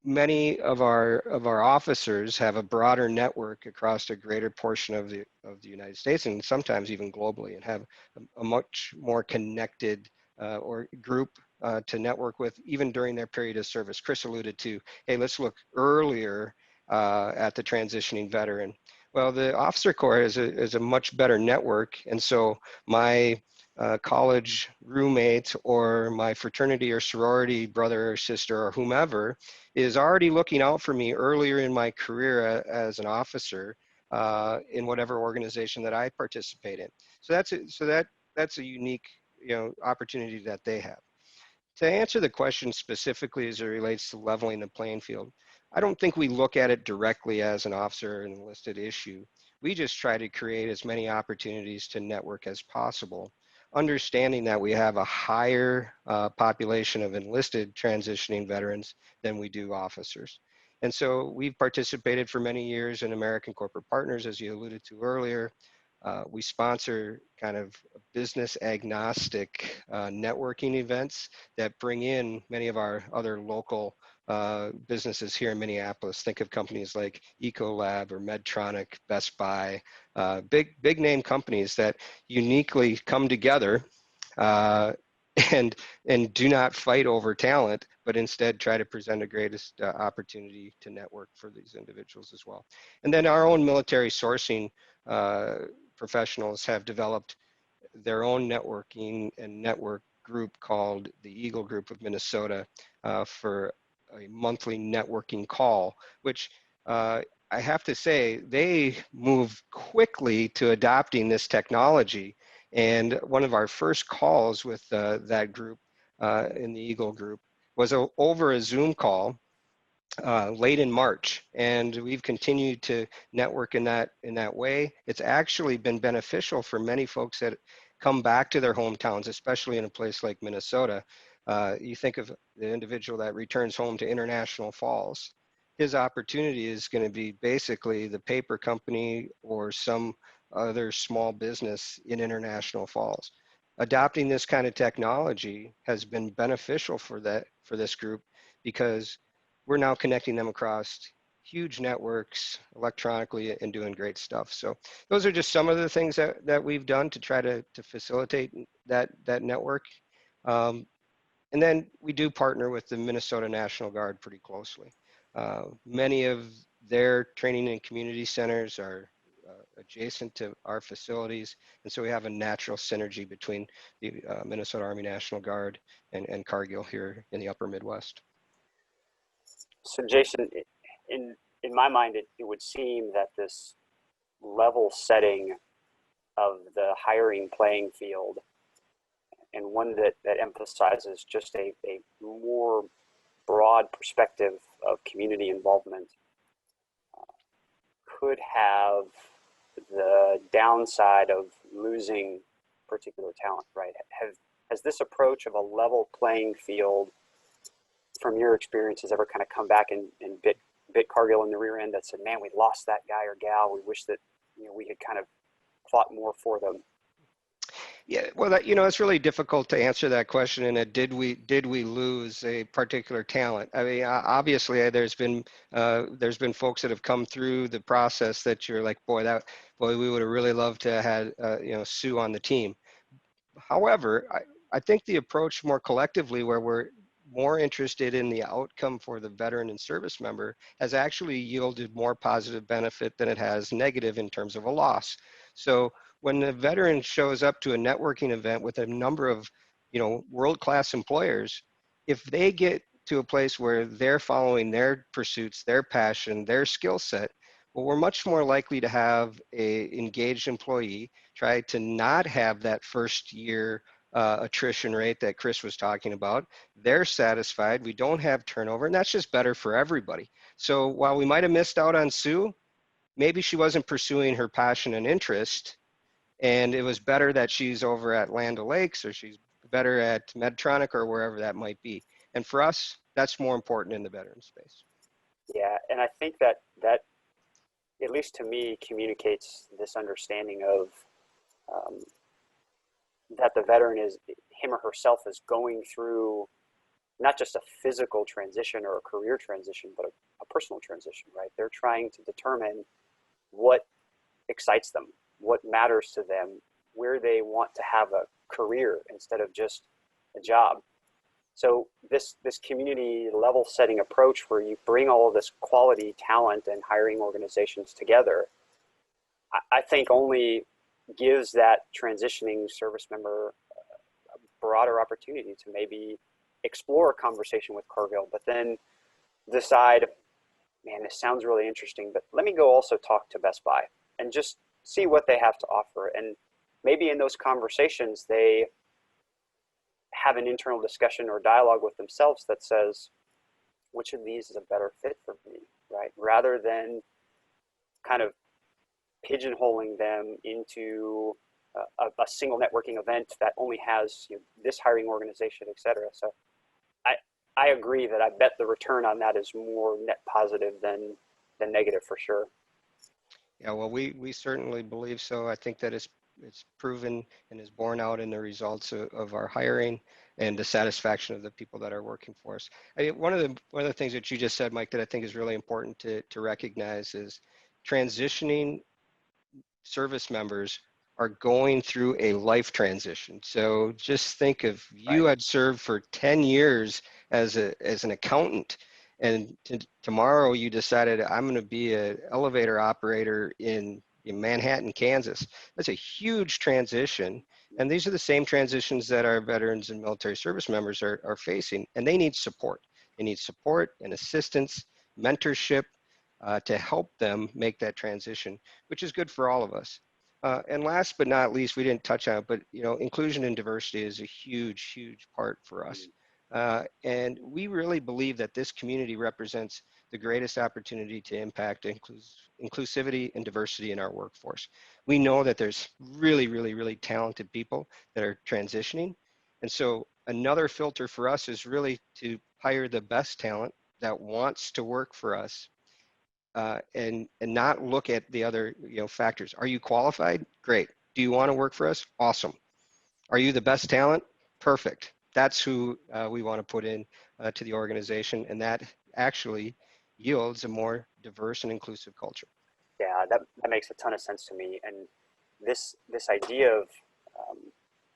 many of our officers have a broader network across a greater portion of the United States, and sometimes even globally, and have a much more connected or group to network with even during their period of service. Chris alluded to, hey, let's look earlier at the transitioning veteran. Well, the officer corps is a much better network, and so my college roommate or my fraternity or sorority brother or sister or whomever is already looking out for me earlier in my career as an officer in whatever organization that I participate in. So that's a unique opportunity that they have. To answer the question specifically as it relates to leveling the playing field, I don't think we look at it directly as an officer and enlisted issue. We just try to create as many opportunities to network as possible, understanding that we have a higher population of enlisted transitioning veterans than we do officers. And so we've participated for many years in American Corporate Partners, as you alluded to earlier. We sponsor kind of business agnostic networking events that bring in many of our other local businesses here in Minneapolis. Think of companies like Ecolab or Medtronic, Best Buy, big name companies that uniquely come together and do not fight over talent, but instead try to present the greatest opportunity to network for these individuals as well. And then our own military sourcing professionals have developed their own networking and network group called the Eagle Group of Minnesota for a monthly networking call, which I have to say, they move quickly to adopting this technology. And one of our first calls with that group in the Eagle Group was over a Zoom call late in March, and we've continued to network in that way. It's actually been beneficial for many folks that come back to their hometowns, especially in a place like Minnesota. You think of the individual that returns home to International Falls. His opportunity is going to be basically the paper company or some other small business in International Falls. Adopting this kind of technology has been beneficial for this group, because we're now connecting them across huge networks electronically and doing great stuff. So those are just some of the things that we've done to try to facilitate that network. And then we do partner with the Minnesota National Guard pretty closely. Many of their training and community centers are adjacent to our facilities. And so we have a natural synergy between the Minnesota Army National Guard and Cargill here in the upper Midwest. So Jason, in my mind, it would seem that this level setting of the hiring playing field, and one that emphasizes just a more broad perspective of community involvement, could have the downside of losing particular talent, right? Has this approach of a level playing field, from your experiences, ever kind of come back and bit Cargill in the rear end that said, man, we lost that guy or gal, we wish that we had kind of fought more for them? Yeah, well, it's really difficult to answer that question. And did we lose a particular talent? I mean, obviously, there's been folks that have come through the process that you're like, boy, we would have really loved to have had Sue on the team. However, I think the approach more collectively, where we're more interested in the outcome for the veteran and service member, has actually yielded more positive benefit than it has negative in terms of a loss. So when the veteran shows up to a networking event with a number of, world-class employers, if they get to a place where they're following their pursuits, their passion, their skill set, well, we're much more likely to have a engaged employee try to not have that first year attrition rate that Chris was talking about. They're satisfied. We don't have turnover, and that's just better for everybody. So while we might have missed out on Sue, maybe she wasn't pursuing her passion and interest, and it was better that she's over at Land O'Lakes, or she's better at Medtronic, or wherever that might be. And for us, that's more important in the veteran space. Yeah, and I think that at least to me, communicates this understanding of that the veteran is, him or herself is going through not just a physical transition or a career transition, but a personal transition, right? They're trying to determine what excites them, what matters to them, where they want to have a career instead of just a job. So this community level setting approach, where you bring all of this quality talent and hiring organizations together, I think only gives that transitioning service member a broader opportunity to maybe explore a conversation with Cargill, but then decide, man, this sounds really interesting, but let me go also talk to Best Buy and just see what they have to offer. And maybe in those conversations, they have an internal discussion or dialogue with themselves that says, which of these is a better fit for me, right? Rather than kind of pigeonholing them into a single networking event that only has this hiring organization, et cetera. So I agree that I bet the return on that is more net positive than negative for sure. Yeah, well, we certainly believe so. I think that it's proven and is borne out in the results of our hiring and the satisfaction of the people that are working for us. I mean, one of the things that you just said, Mike, that I think is really important to recognize is transitioning service members are going through a life transition. So just think of you had served for 10 years as an accountant, and tomorrow you decided I'm going to be an elevator operator in Manhattan, Kansas. That's a huge transition. And these are the same transitions that our veterans and military service members are facing, and they need support. They need support and assistance, mentorship to help them make that transition, which is good for all of us. And last but not least, we didn't touch on it, but inclusion and diversity is a huge, huge part for us. And we really believe that this community represents the greatest opportunity to impact inclusivity and diversity in our workforce. We know that there's really, really, really talented people that are transitioning. And so another filter for us is really to hire the best talent that wants to work for us, and not look at the other factors. Are you qualified? Great. Do you want to work for us? Awesome. Are you the best talent? Perfect. That's who we want to put in to the organization, and that actually yields a more diverse and inclusive culture. Yeah, that makes a ton of sense to me. And this idea of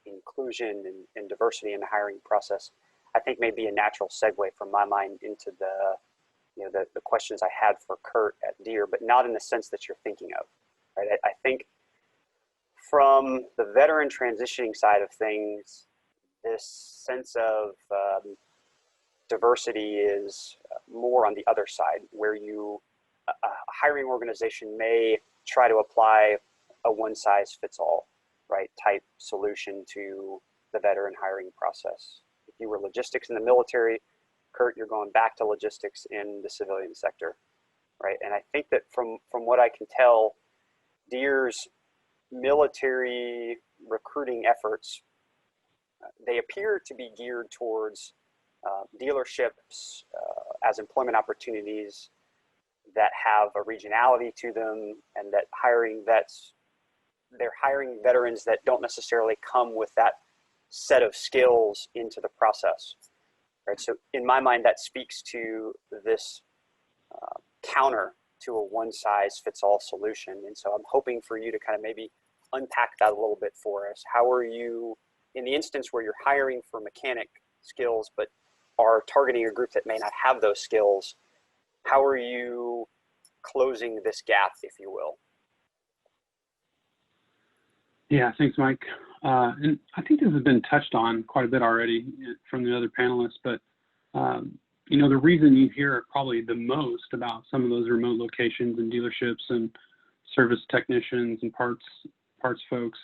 inclusion and diversity in the hiring process, I think may be a natural segue from my mind into the questions I had for Kurt at Deere, but not in the sense that you're thinking of. Right? I think from the veteran transitioning side of things, this sense of diversity is more on the other side, where a hiring organization may try to apply a one-size-fits-all, right, type solution to the veteran hiring process. If you were logistics in the military, Kurt, you're going back to logistics in the civilian sector, right? And I think that from what I can tell, Deere's military recruiting efforts, they appear to be geared towards dealerships as employment opportunities that have a regionality to them, and that they're hiring veterans that don't necessarily come with that set of skills into the process. Right. So in my mind, that speaks to this counter to a one-size-fits-all solution. And so I'm hoping for you to kind of maybe unpack that a little bit for us. How are you, in the instance where you're hiring for mechanic skills, but are targeting a group that may not have those skills, how are you closing this gap, if you will? Yeah, thanks, Mike. And I think this has been touched on quite a bit already from the other panelists, but the reason you hear probably the most about some of those remote locations and dealerships and service technicians and parts folks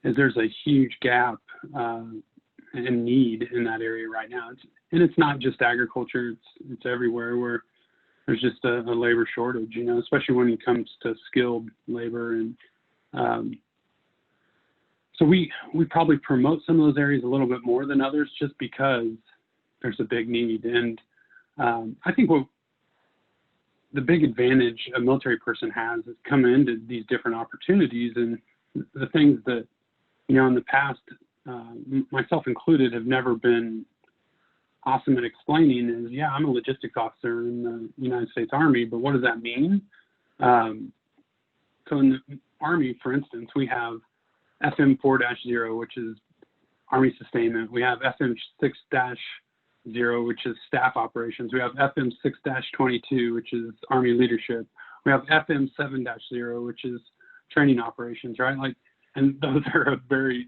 is there's a huge gap and need in that area right now. It's not just agriculture; it's everywhere where there's just a labor shortage. Especially when it comes to skilled labor. And so we probably promote some of those areas a little bit more than others, just because there's a big need. And I think what the big advantage a military person has is coming into these different opportunities, and the things that, in the past, myself included, have never been awesome at explaining is, yeah, I'm a logistics officer in the United States Army, but what does that mean? So in the Army, for instance, we have FM 4-0, which is Army sustainment. We have FM 6-0, which is staff operations. We have FM 6-22, which is Army leadership. We have FM 7-0, which is training operations, right? And those are a very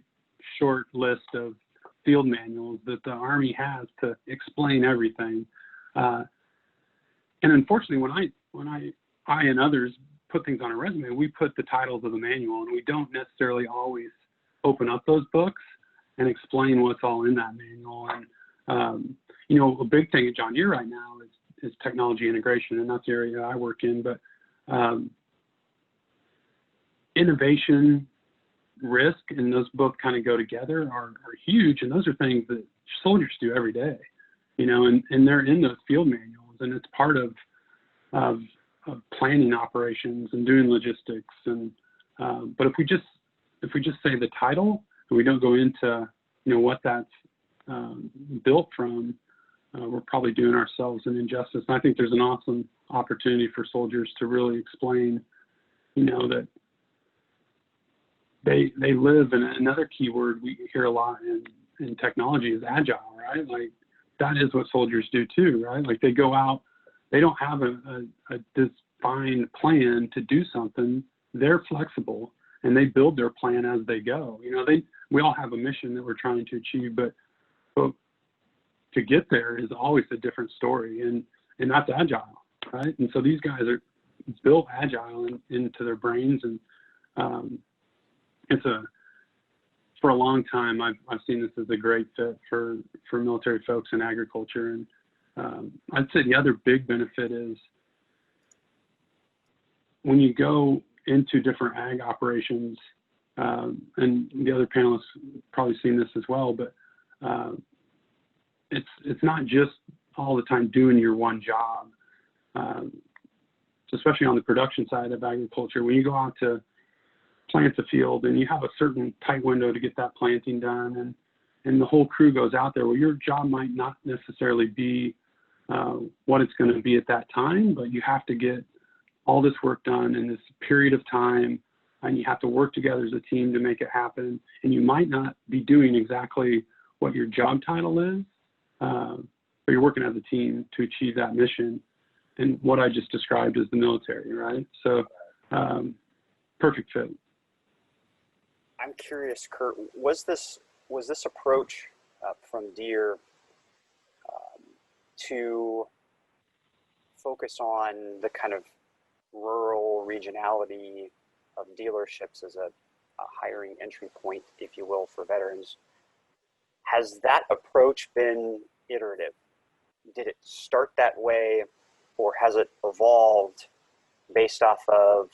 short list of field manuals that the Army has to explain everything. And unfortunately, when I and others put things on a resume, we put the titles of the manual, and we don't necessarily always open up those books and explain what's all in that manual. And a big thing at John Deere right now is technology integration, and that's the area I work in. But innovation, risk, and those both kind of go together are huge, and those are things that soldiers do every day. you know, and they're in those field manuals, and it's part of planning operations and doing logistics. And but if we just say the title and we don't go into, you know, what that's built from, we're probably doing ourselves an injustice. And I think there's an awesome opportunity for soldiers to really explain, you know, that they live, and another key word we hear a lot in technology is agile, right? Like that is what soldiers do too, right? Like they go out, they don't have a defined plan to do something. They're flexible and they build their plan as they go. You know, we all have a mission that we're trying to achieve, but to get there is always a different story, and that's agile, right? And so these guys are built agile into their brains, and for a long time I've seen this as a great fit for military folks in agriculture. And I'd say the other big benefit is when you go into different ag operations, and the other panelists probably seen this as well, but it's not just all the time doing your one job, especially on the production side of agriculture. When you go out to plant the field and you have a certain tight window to get that planting done, and the whole crew goes out there, well, your job might not necessarily be what it's going to be at that time, but you have to get all this work done in this period of time, and you have to work together as a team to make it happen. And you might not be doing exactly what your job title is, but you're working as a team to achieve that mission. And what I just described is the military, right? So perfect fit. I'm curious, Kurt, was this approach from Deere to focus on the kind of rural regionality of dealerships as a hiring entry point, if you will, for veterans? Has that approach been iterative? Did it start that way, or has it evolved based off of,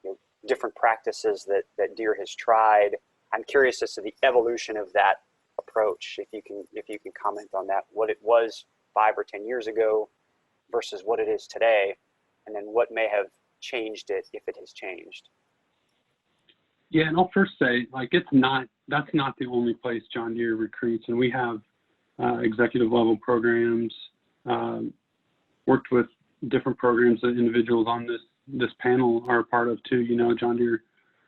you know, different practices that Deere has tried? I'm curious as to the evolution of that approach, if you can comment on that, what it was 5 or 10 years ago versus what it is today, and then what may have changed it, if it has changed. Yeah, and I'll first say, like, that's not the only place John Deere recruits, and we have executive level programs, worked with different programs that individuals on this panel are a part of too. You know, John Deere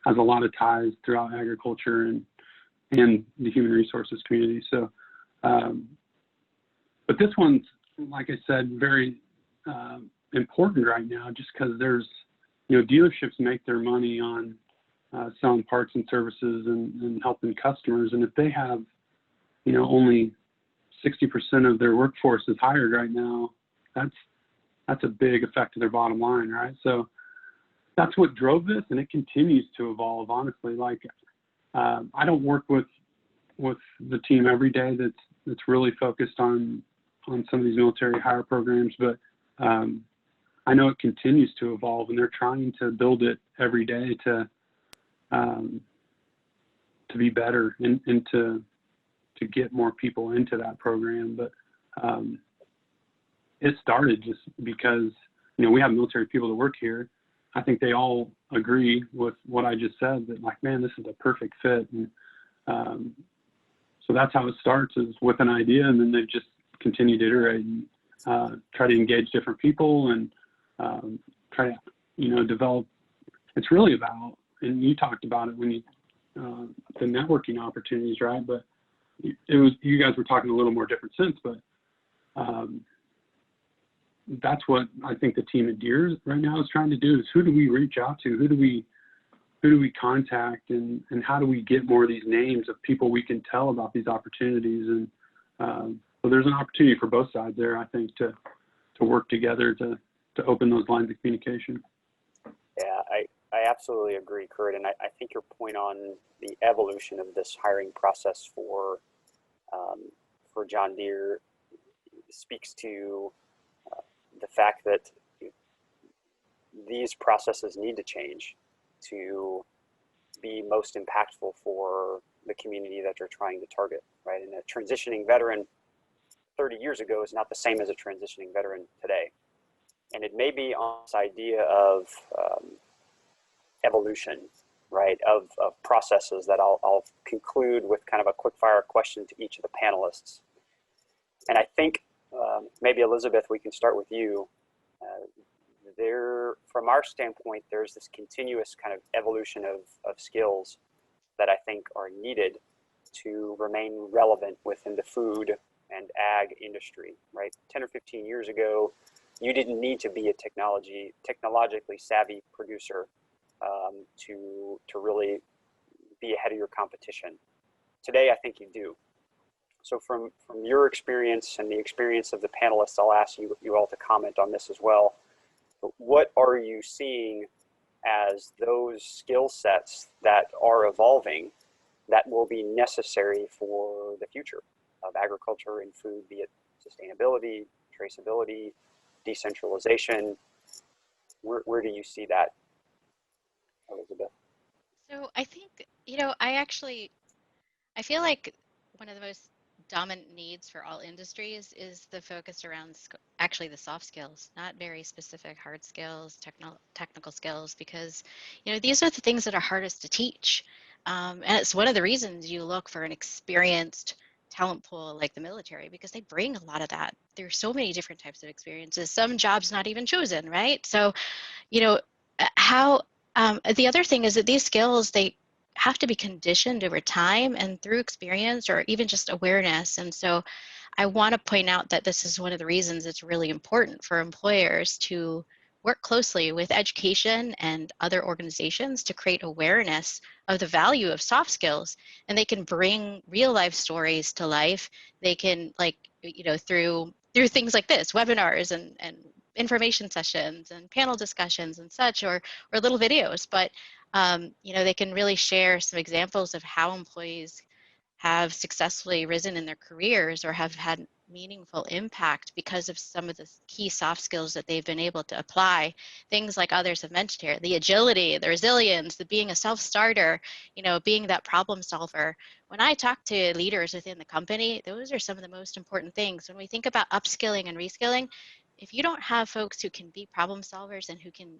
has a lot of ties throughout agriculture and the human resources community. So, but this one's, like I said, very important right now, just because there's, you know, dealerships make their money on selling parts and services and helping customers. And if they have, you know, only 60% of their workforce is hired right now, that's a big effect to their bottom line, right? So that's what drove this, and it continues to evolve, honestly. Like, I don't work with the team every day that's really focused on some of these military hire programs, but I know it continues to evolve, and they're trying to build it every day to be better and to get more people into that program. But it started just because, you know, we have military people that work here. I think they all agree with what I just said, that, like, man, this is a perfect fit. And so that's how it starts, is with an idea, and then they've just continued to iterate and try to engage different people and try to, you know, develop. It's really about, and you talked about it when you, the networking opportunities, right? But it was, you guys were talking a little more different sense, but that's what I think the team at Deere right now is trying to do, is who do we reach out to? Who do we contact, and how do we get more of these names of people we can tell about these opportunities? And so there's an opportunity for both sides there, I think, to work together to open those lines of communication. Yeah, I absolutely agree, Kurt. And I think your point on the evolution of this hiring process for John Deere speaks to the fact that these processes need to change to be most impactful for the community that you're trying to target, right? And a transitioning veteran 30 years ago is not the same as a transitioning veteran today. And it may be on this idea of evolution, right, of processes that I'll conclude with kind of a quick fire question to each of the panelists. And I think maybe Elizabeth, we can start with you. From our standpoint, there's this continuous kind of evolution of skills that I think are needed to remain relevant within the food and ag industry, right? 10 or 15 years ago, you didn't need to be a technologically savvy producer to really be ahead of your competition. Today, I think you do. So from your experience and the experience of the panelists, I'll ask you all to comment on this as well. What are you seeing as those skill sets that are evolving that will be necessary for the future of agriculture and food, be it sustainability, traceability, decentralization? Where do you see that, Elizabeth? So I think, I feel like one of the most dominant needs for all industries is the focus around actually the soft skills, not very specific hard skills, technical skills, because these are the things that are hardest to teach. And it's one of the reasons you look for an experienced talent pool like the military, because they bring a lot of that. There's so many different types of experiences, some jobs not even chosen, right? So, the other thing is that these skills, they have to be conditioned over time and through experience or even just awareness. And so I want to point out that this is one of the reasons it's really important for employers to work closely with education and other organizations to create awareness of the value of soft skills. And they can bring real life stories to life. They can, through things like this, webinars and information sessions and panel discussions and such, or little videos, but they can really share some examples of how employees have successfully risen in their careers or have had meaningful impact because of some of the key soft skills that they've been able to apply. Things like others have mentioned here, the agility, the resilience, the being a self-starter, being that problem solver. When I talk to leaders within the company, those are some of the most important things. When we think about upskilling and reskilling, if you don't have folks who can be problem solvers and who can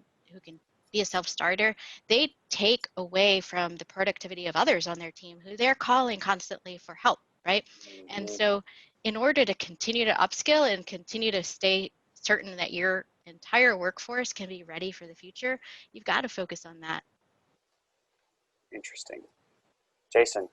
be a self-starter, they take away from the productivity of others on their team who they're calling constantly for help, right? And so in order to continue to upskill and continue to stay certain that your entire workforce can be ready for the future, you've got to focus on that. Interesting. Jason.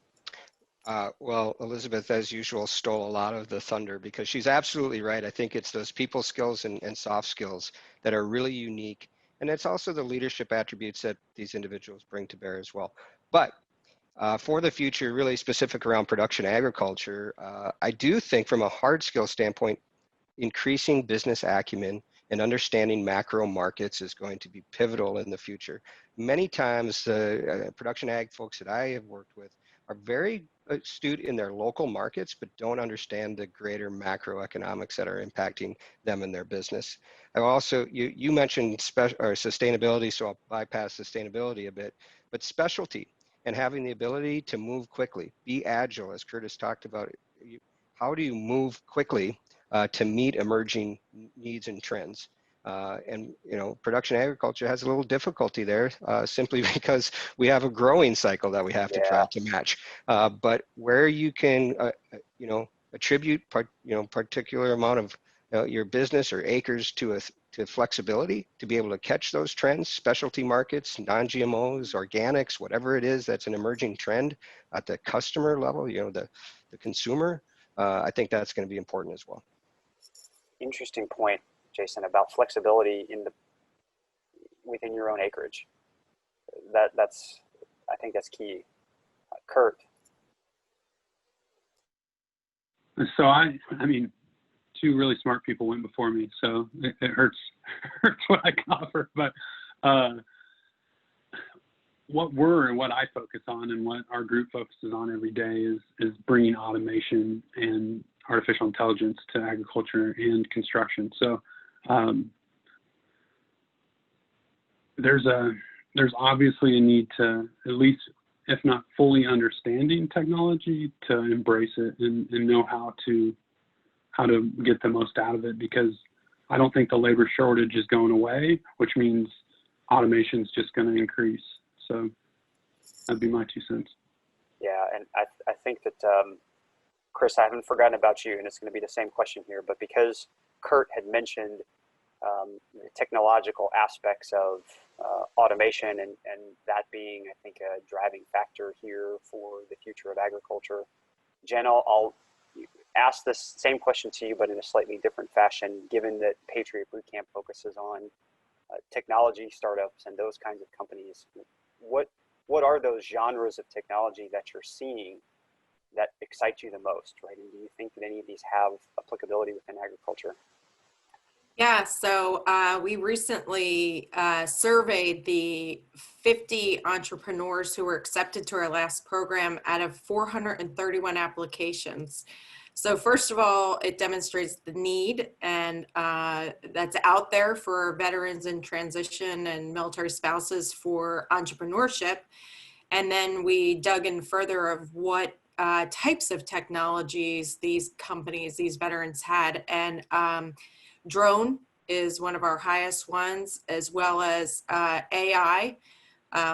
Well, Elizabeth, as usual, stole a lot of the thunder because she's absolutely right. I think it's those people skills and soft skills that are really unique. And it's also the leadership attributes that these individuals bring to bear as well. But for the future, really specific around production agriculture, I do think from a hard skill standpoint, increasing business acumen and understanding macro markets is going to be pivotal in the future. Many times the production ag folks that I have worked with are very astute in their local markets, but don't understand the greater macroeconomics that are impacting them in their business. I also, you mentioned sustainability, so I'll bypass sustainability a bit, but specialty and having the ability to move quickly, be agile, as Curtis talked about. How do you move quickly to meet emerging needs and trends? And production agriculture has a little difficulty there simply because we have a growing cycle that we have to try to match. But where you can, attribute particular amount of your business or acres to flexibility to be able to catch those trends, specialty markets, non-GMOs, organics, whatever it is that's an emerging trend at the customer level, the consumer. I think that's going to be important as well. Interesting point, Jason, about flexibility within your own acreage. I think that's key. Kurt. So I mean, two really smart people went before me, so it hurts what I can offer. But what I focus on and what our group focuses on every day is bringing automation and artificial intelligence to agriculture and construction. So there's obviously a need to, at least if not fully understanding technology, to embrace it and know how to get the most out of it, because I don't think the labor shortage is going away, which means automation is just going to increase. So that'd be my 2 cents. Yeah, and I think that, Chris, I haven't forgotten about you, and it's going to be the same question here, but because Kurt had mentioned the technological aspects of automation and that being, I think, a driving factor here for the future of agriculture. Jen, I'll ask this same question to you, but in a slightly different fashion, given that Patriot Bootcamp focuses on technology startups and those kinds of companies. What are those genres of technology that you're seeing that excite you the most, right? And do you think that any of these have applicability within agriculture? Yeah, so we recently surveyed the 50 entrepreneurs who were accepted to our last program out of 431 applications. So first of all, it demonstrates the need and that's out there for veterans in transition and military spouses for entrepreneurship. And then we dug in further of what types of technologies these companies, these veterans had. And drone is one of our highest ones, as well as AI,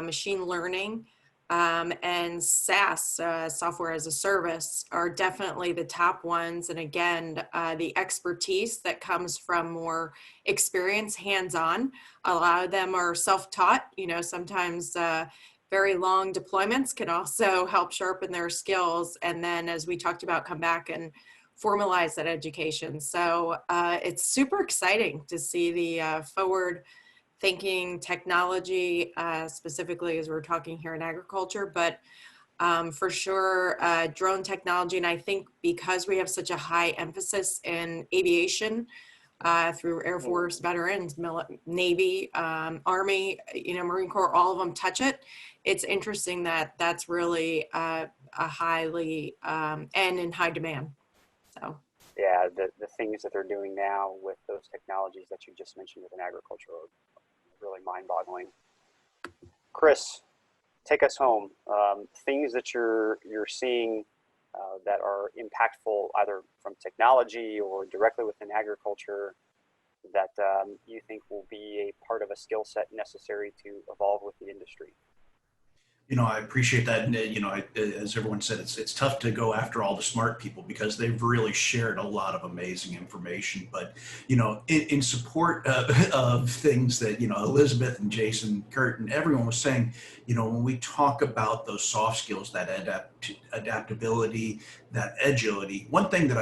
machine learning, and SaaS, software as a service, are definitely the top ones. And again, the expertise that comes from more experience, hands-on. A lot of them are self-taught. You know, sometimes very long deployments can also help sharpen their skills. And then, as we talked about, come back and formalize that education. So it's super exciting to see the forward thinking technology, specifically as we're talking here in agriculture, but for sure drone technology. And I think because we have such a high emphasis in aviation through Air Force, veterans, Navy, Army, you know, Marine Corps, all of them touch it. It's interesting that that's really a highly and in high demand. So yeah, the things that they're doing now with those technologies that you just mentioned within agriculture are really mind-boggling. Chris, take us home. Things that you're seeing that are impactful either from technology or directly within agriculture that you think will be a part of a skill set necessary to evolve with the industry. You know, I appreciate that. And, you know, as everyone said, it's tough to go after all the smart people because they've really shared a lot of amazing information. But, you know, in support of things that, you know, Elizabeth and Jason, Kurt, and everyone was saying, you know, when we talk about those soft skills, that adaptability, that agility, one thing that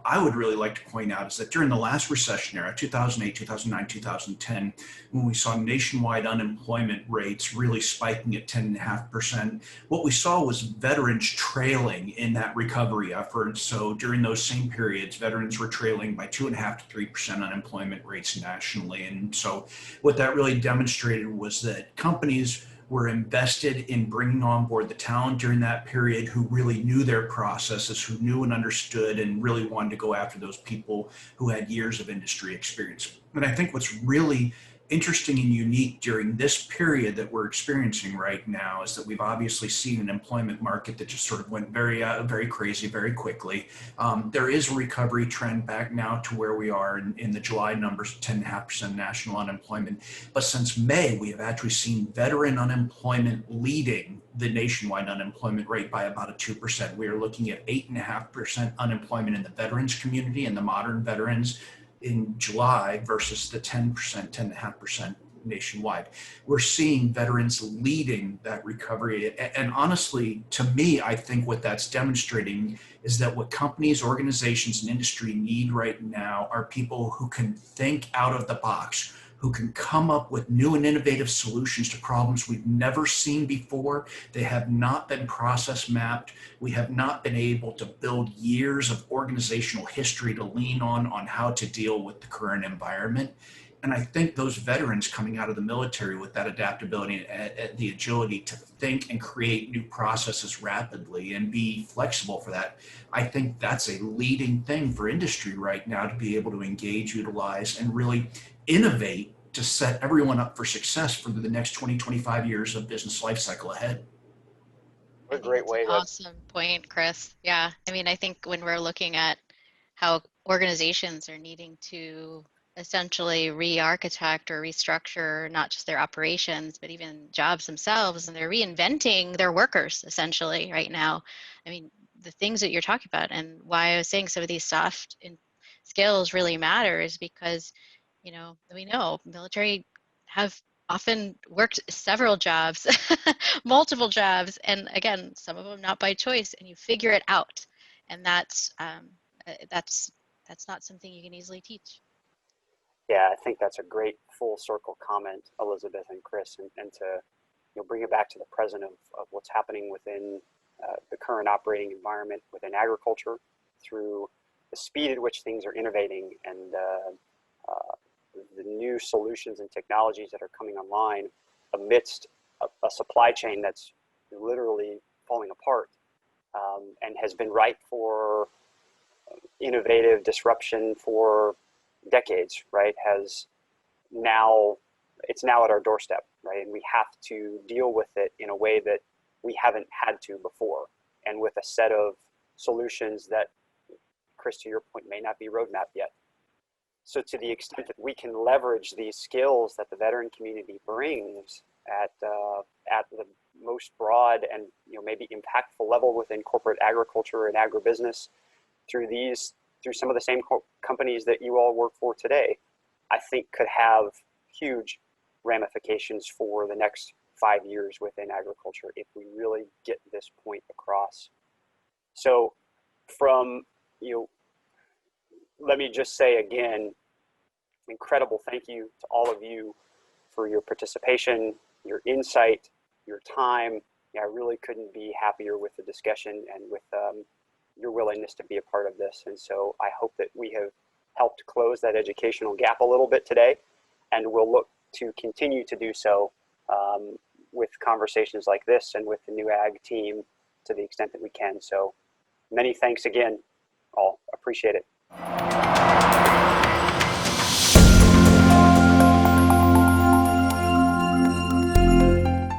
I would really like to point out is that during the last recession era, 2008, 2009, 2010, when we saw nationwide unemployment rates really spiking at 10.5%, what we saw was veterans trailing in that recovery effort. So during those same periods, veterans were trailing by 2.5 to 3% unemployment rates nationally. And so what that really demonstrated was that companies were invested in bringing on board the talent during that period who really knew their processes, who knew and understood and really wanted to go after those people who had years of industry experience. And I think what's really interesting and unique during this period that we're experiencing right now is that we've obviously seen an employment market that just sort of went very crazy very quickly. There is a recovery trend back now to where we are in the July numbers, 10.5% national unemployment. But since May, we have actually seen veteran unemployment leading the nationwide unemployment rate by about a 2%. We are looking at 8.5% unemployment in the veterans community and the modern veterans in July versus the 10.5% nationwide. We're seeing veterans leading that recovery. And honestly, to me, I think what that's demonstrating is that what companies, organizations, and industry need right now are people who can think out of the box, who can come up with new and innovative solutions to problems we've never seen before. They have not been process mapped. We have not been able to build years of organizational history to lean on how to deal with the current environment. And I think those veterans coming out of the military with that adaptability and the agility to think and create new processes rapidly and be flexible for that, I think that's a leading thing for industry right now to be able to engage, utilize, and really innovate to set everyone up for success for the next 20, 25 years of business life cycle ahead. What a great way. Awesome point, Chris. Yeah, I mean, I think when we're looking at how organizations are needing to essentially re-architect or restructure not just their operations, but even jobs themselves, and they're reinventing their workers essentially right now. I mean, the things that you're talking about, and why I was saying some of these soft skills really matter, is because, we know military have often worked several jobs, multiple jobs, and again, some of them not by choice, and you figure it out, and that's not something you can easily teach. Yeah, I think that's a great full circle comment, Elizabeth and Chris, and to bring it back to the present of what's happening within the current operating environment within agriculture, through the speed at which things are innovating, and the new solutions and technologies that are coming online amidst a supply chain that's literally falling apart, and has been ripe for innovative disruption for decades, right? It's now at our doorstep, right? And we have to deal with it in a way that we haven't had to before, and with a set of solutions that, Chris, to your point, may not be roadmap yet. So to the extent that we can leverage these skills that the veteran community brings at the most broad and maybe impactful level within corporate agriculture and agribusiness, through some of the same companies that you all work for today, I think could have huge ramifications for the next 5 years within agriculture if we really get this point across. So let me just say again, incredible thank you to all of you for your participation, your insight, your time. I really couldn't be happier with the discussion and with your willingness to be a part of this. And so I hope that we have helped close that educational gap a little bit today, and we'll look to continue to do so with conversations like this and with the new ag team to the extent that we can. So many thanks again, all. Appreciate it.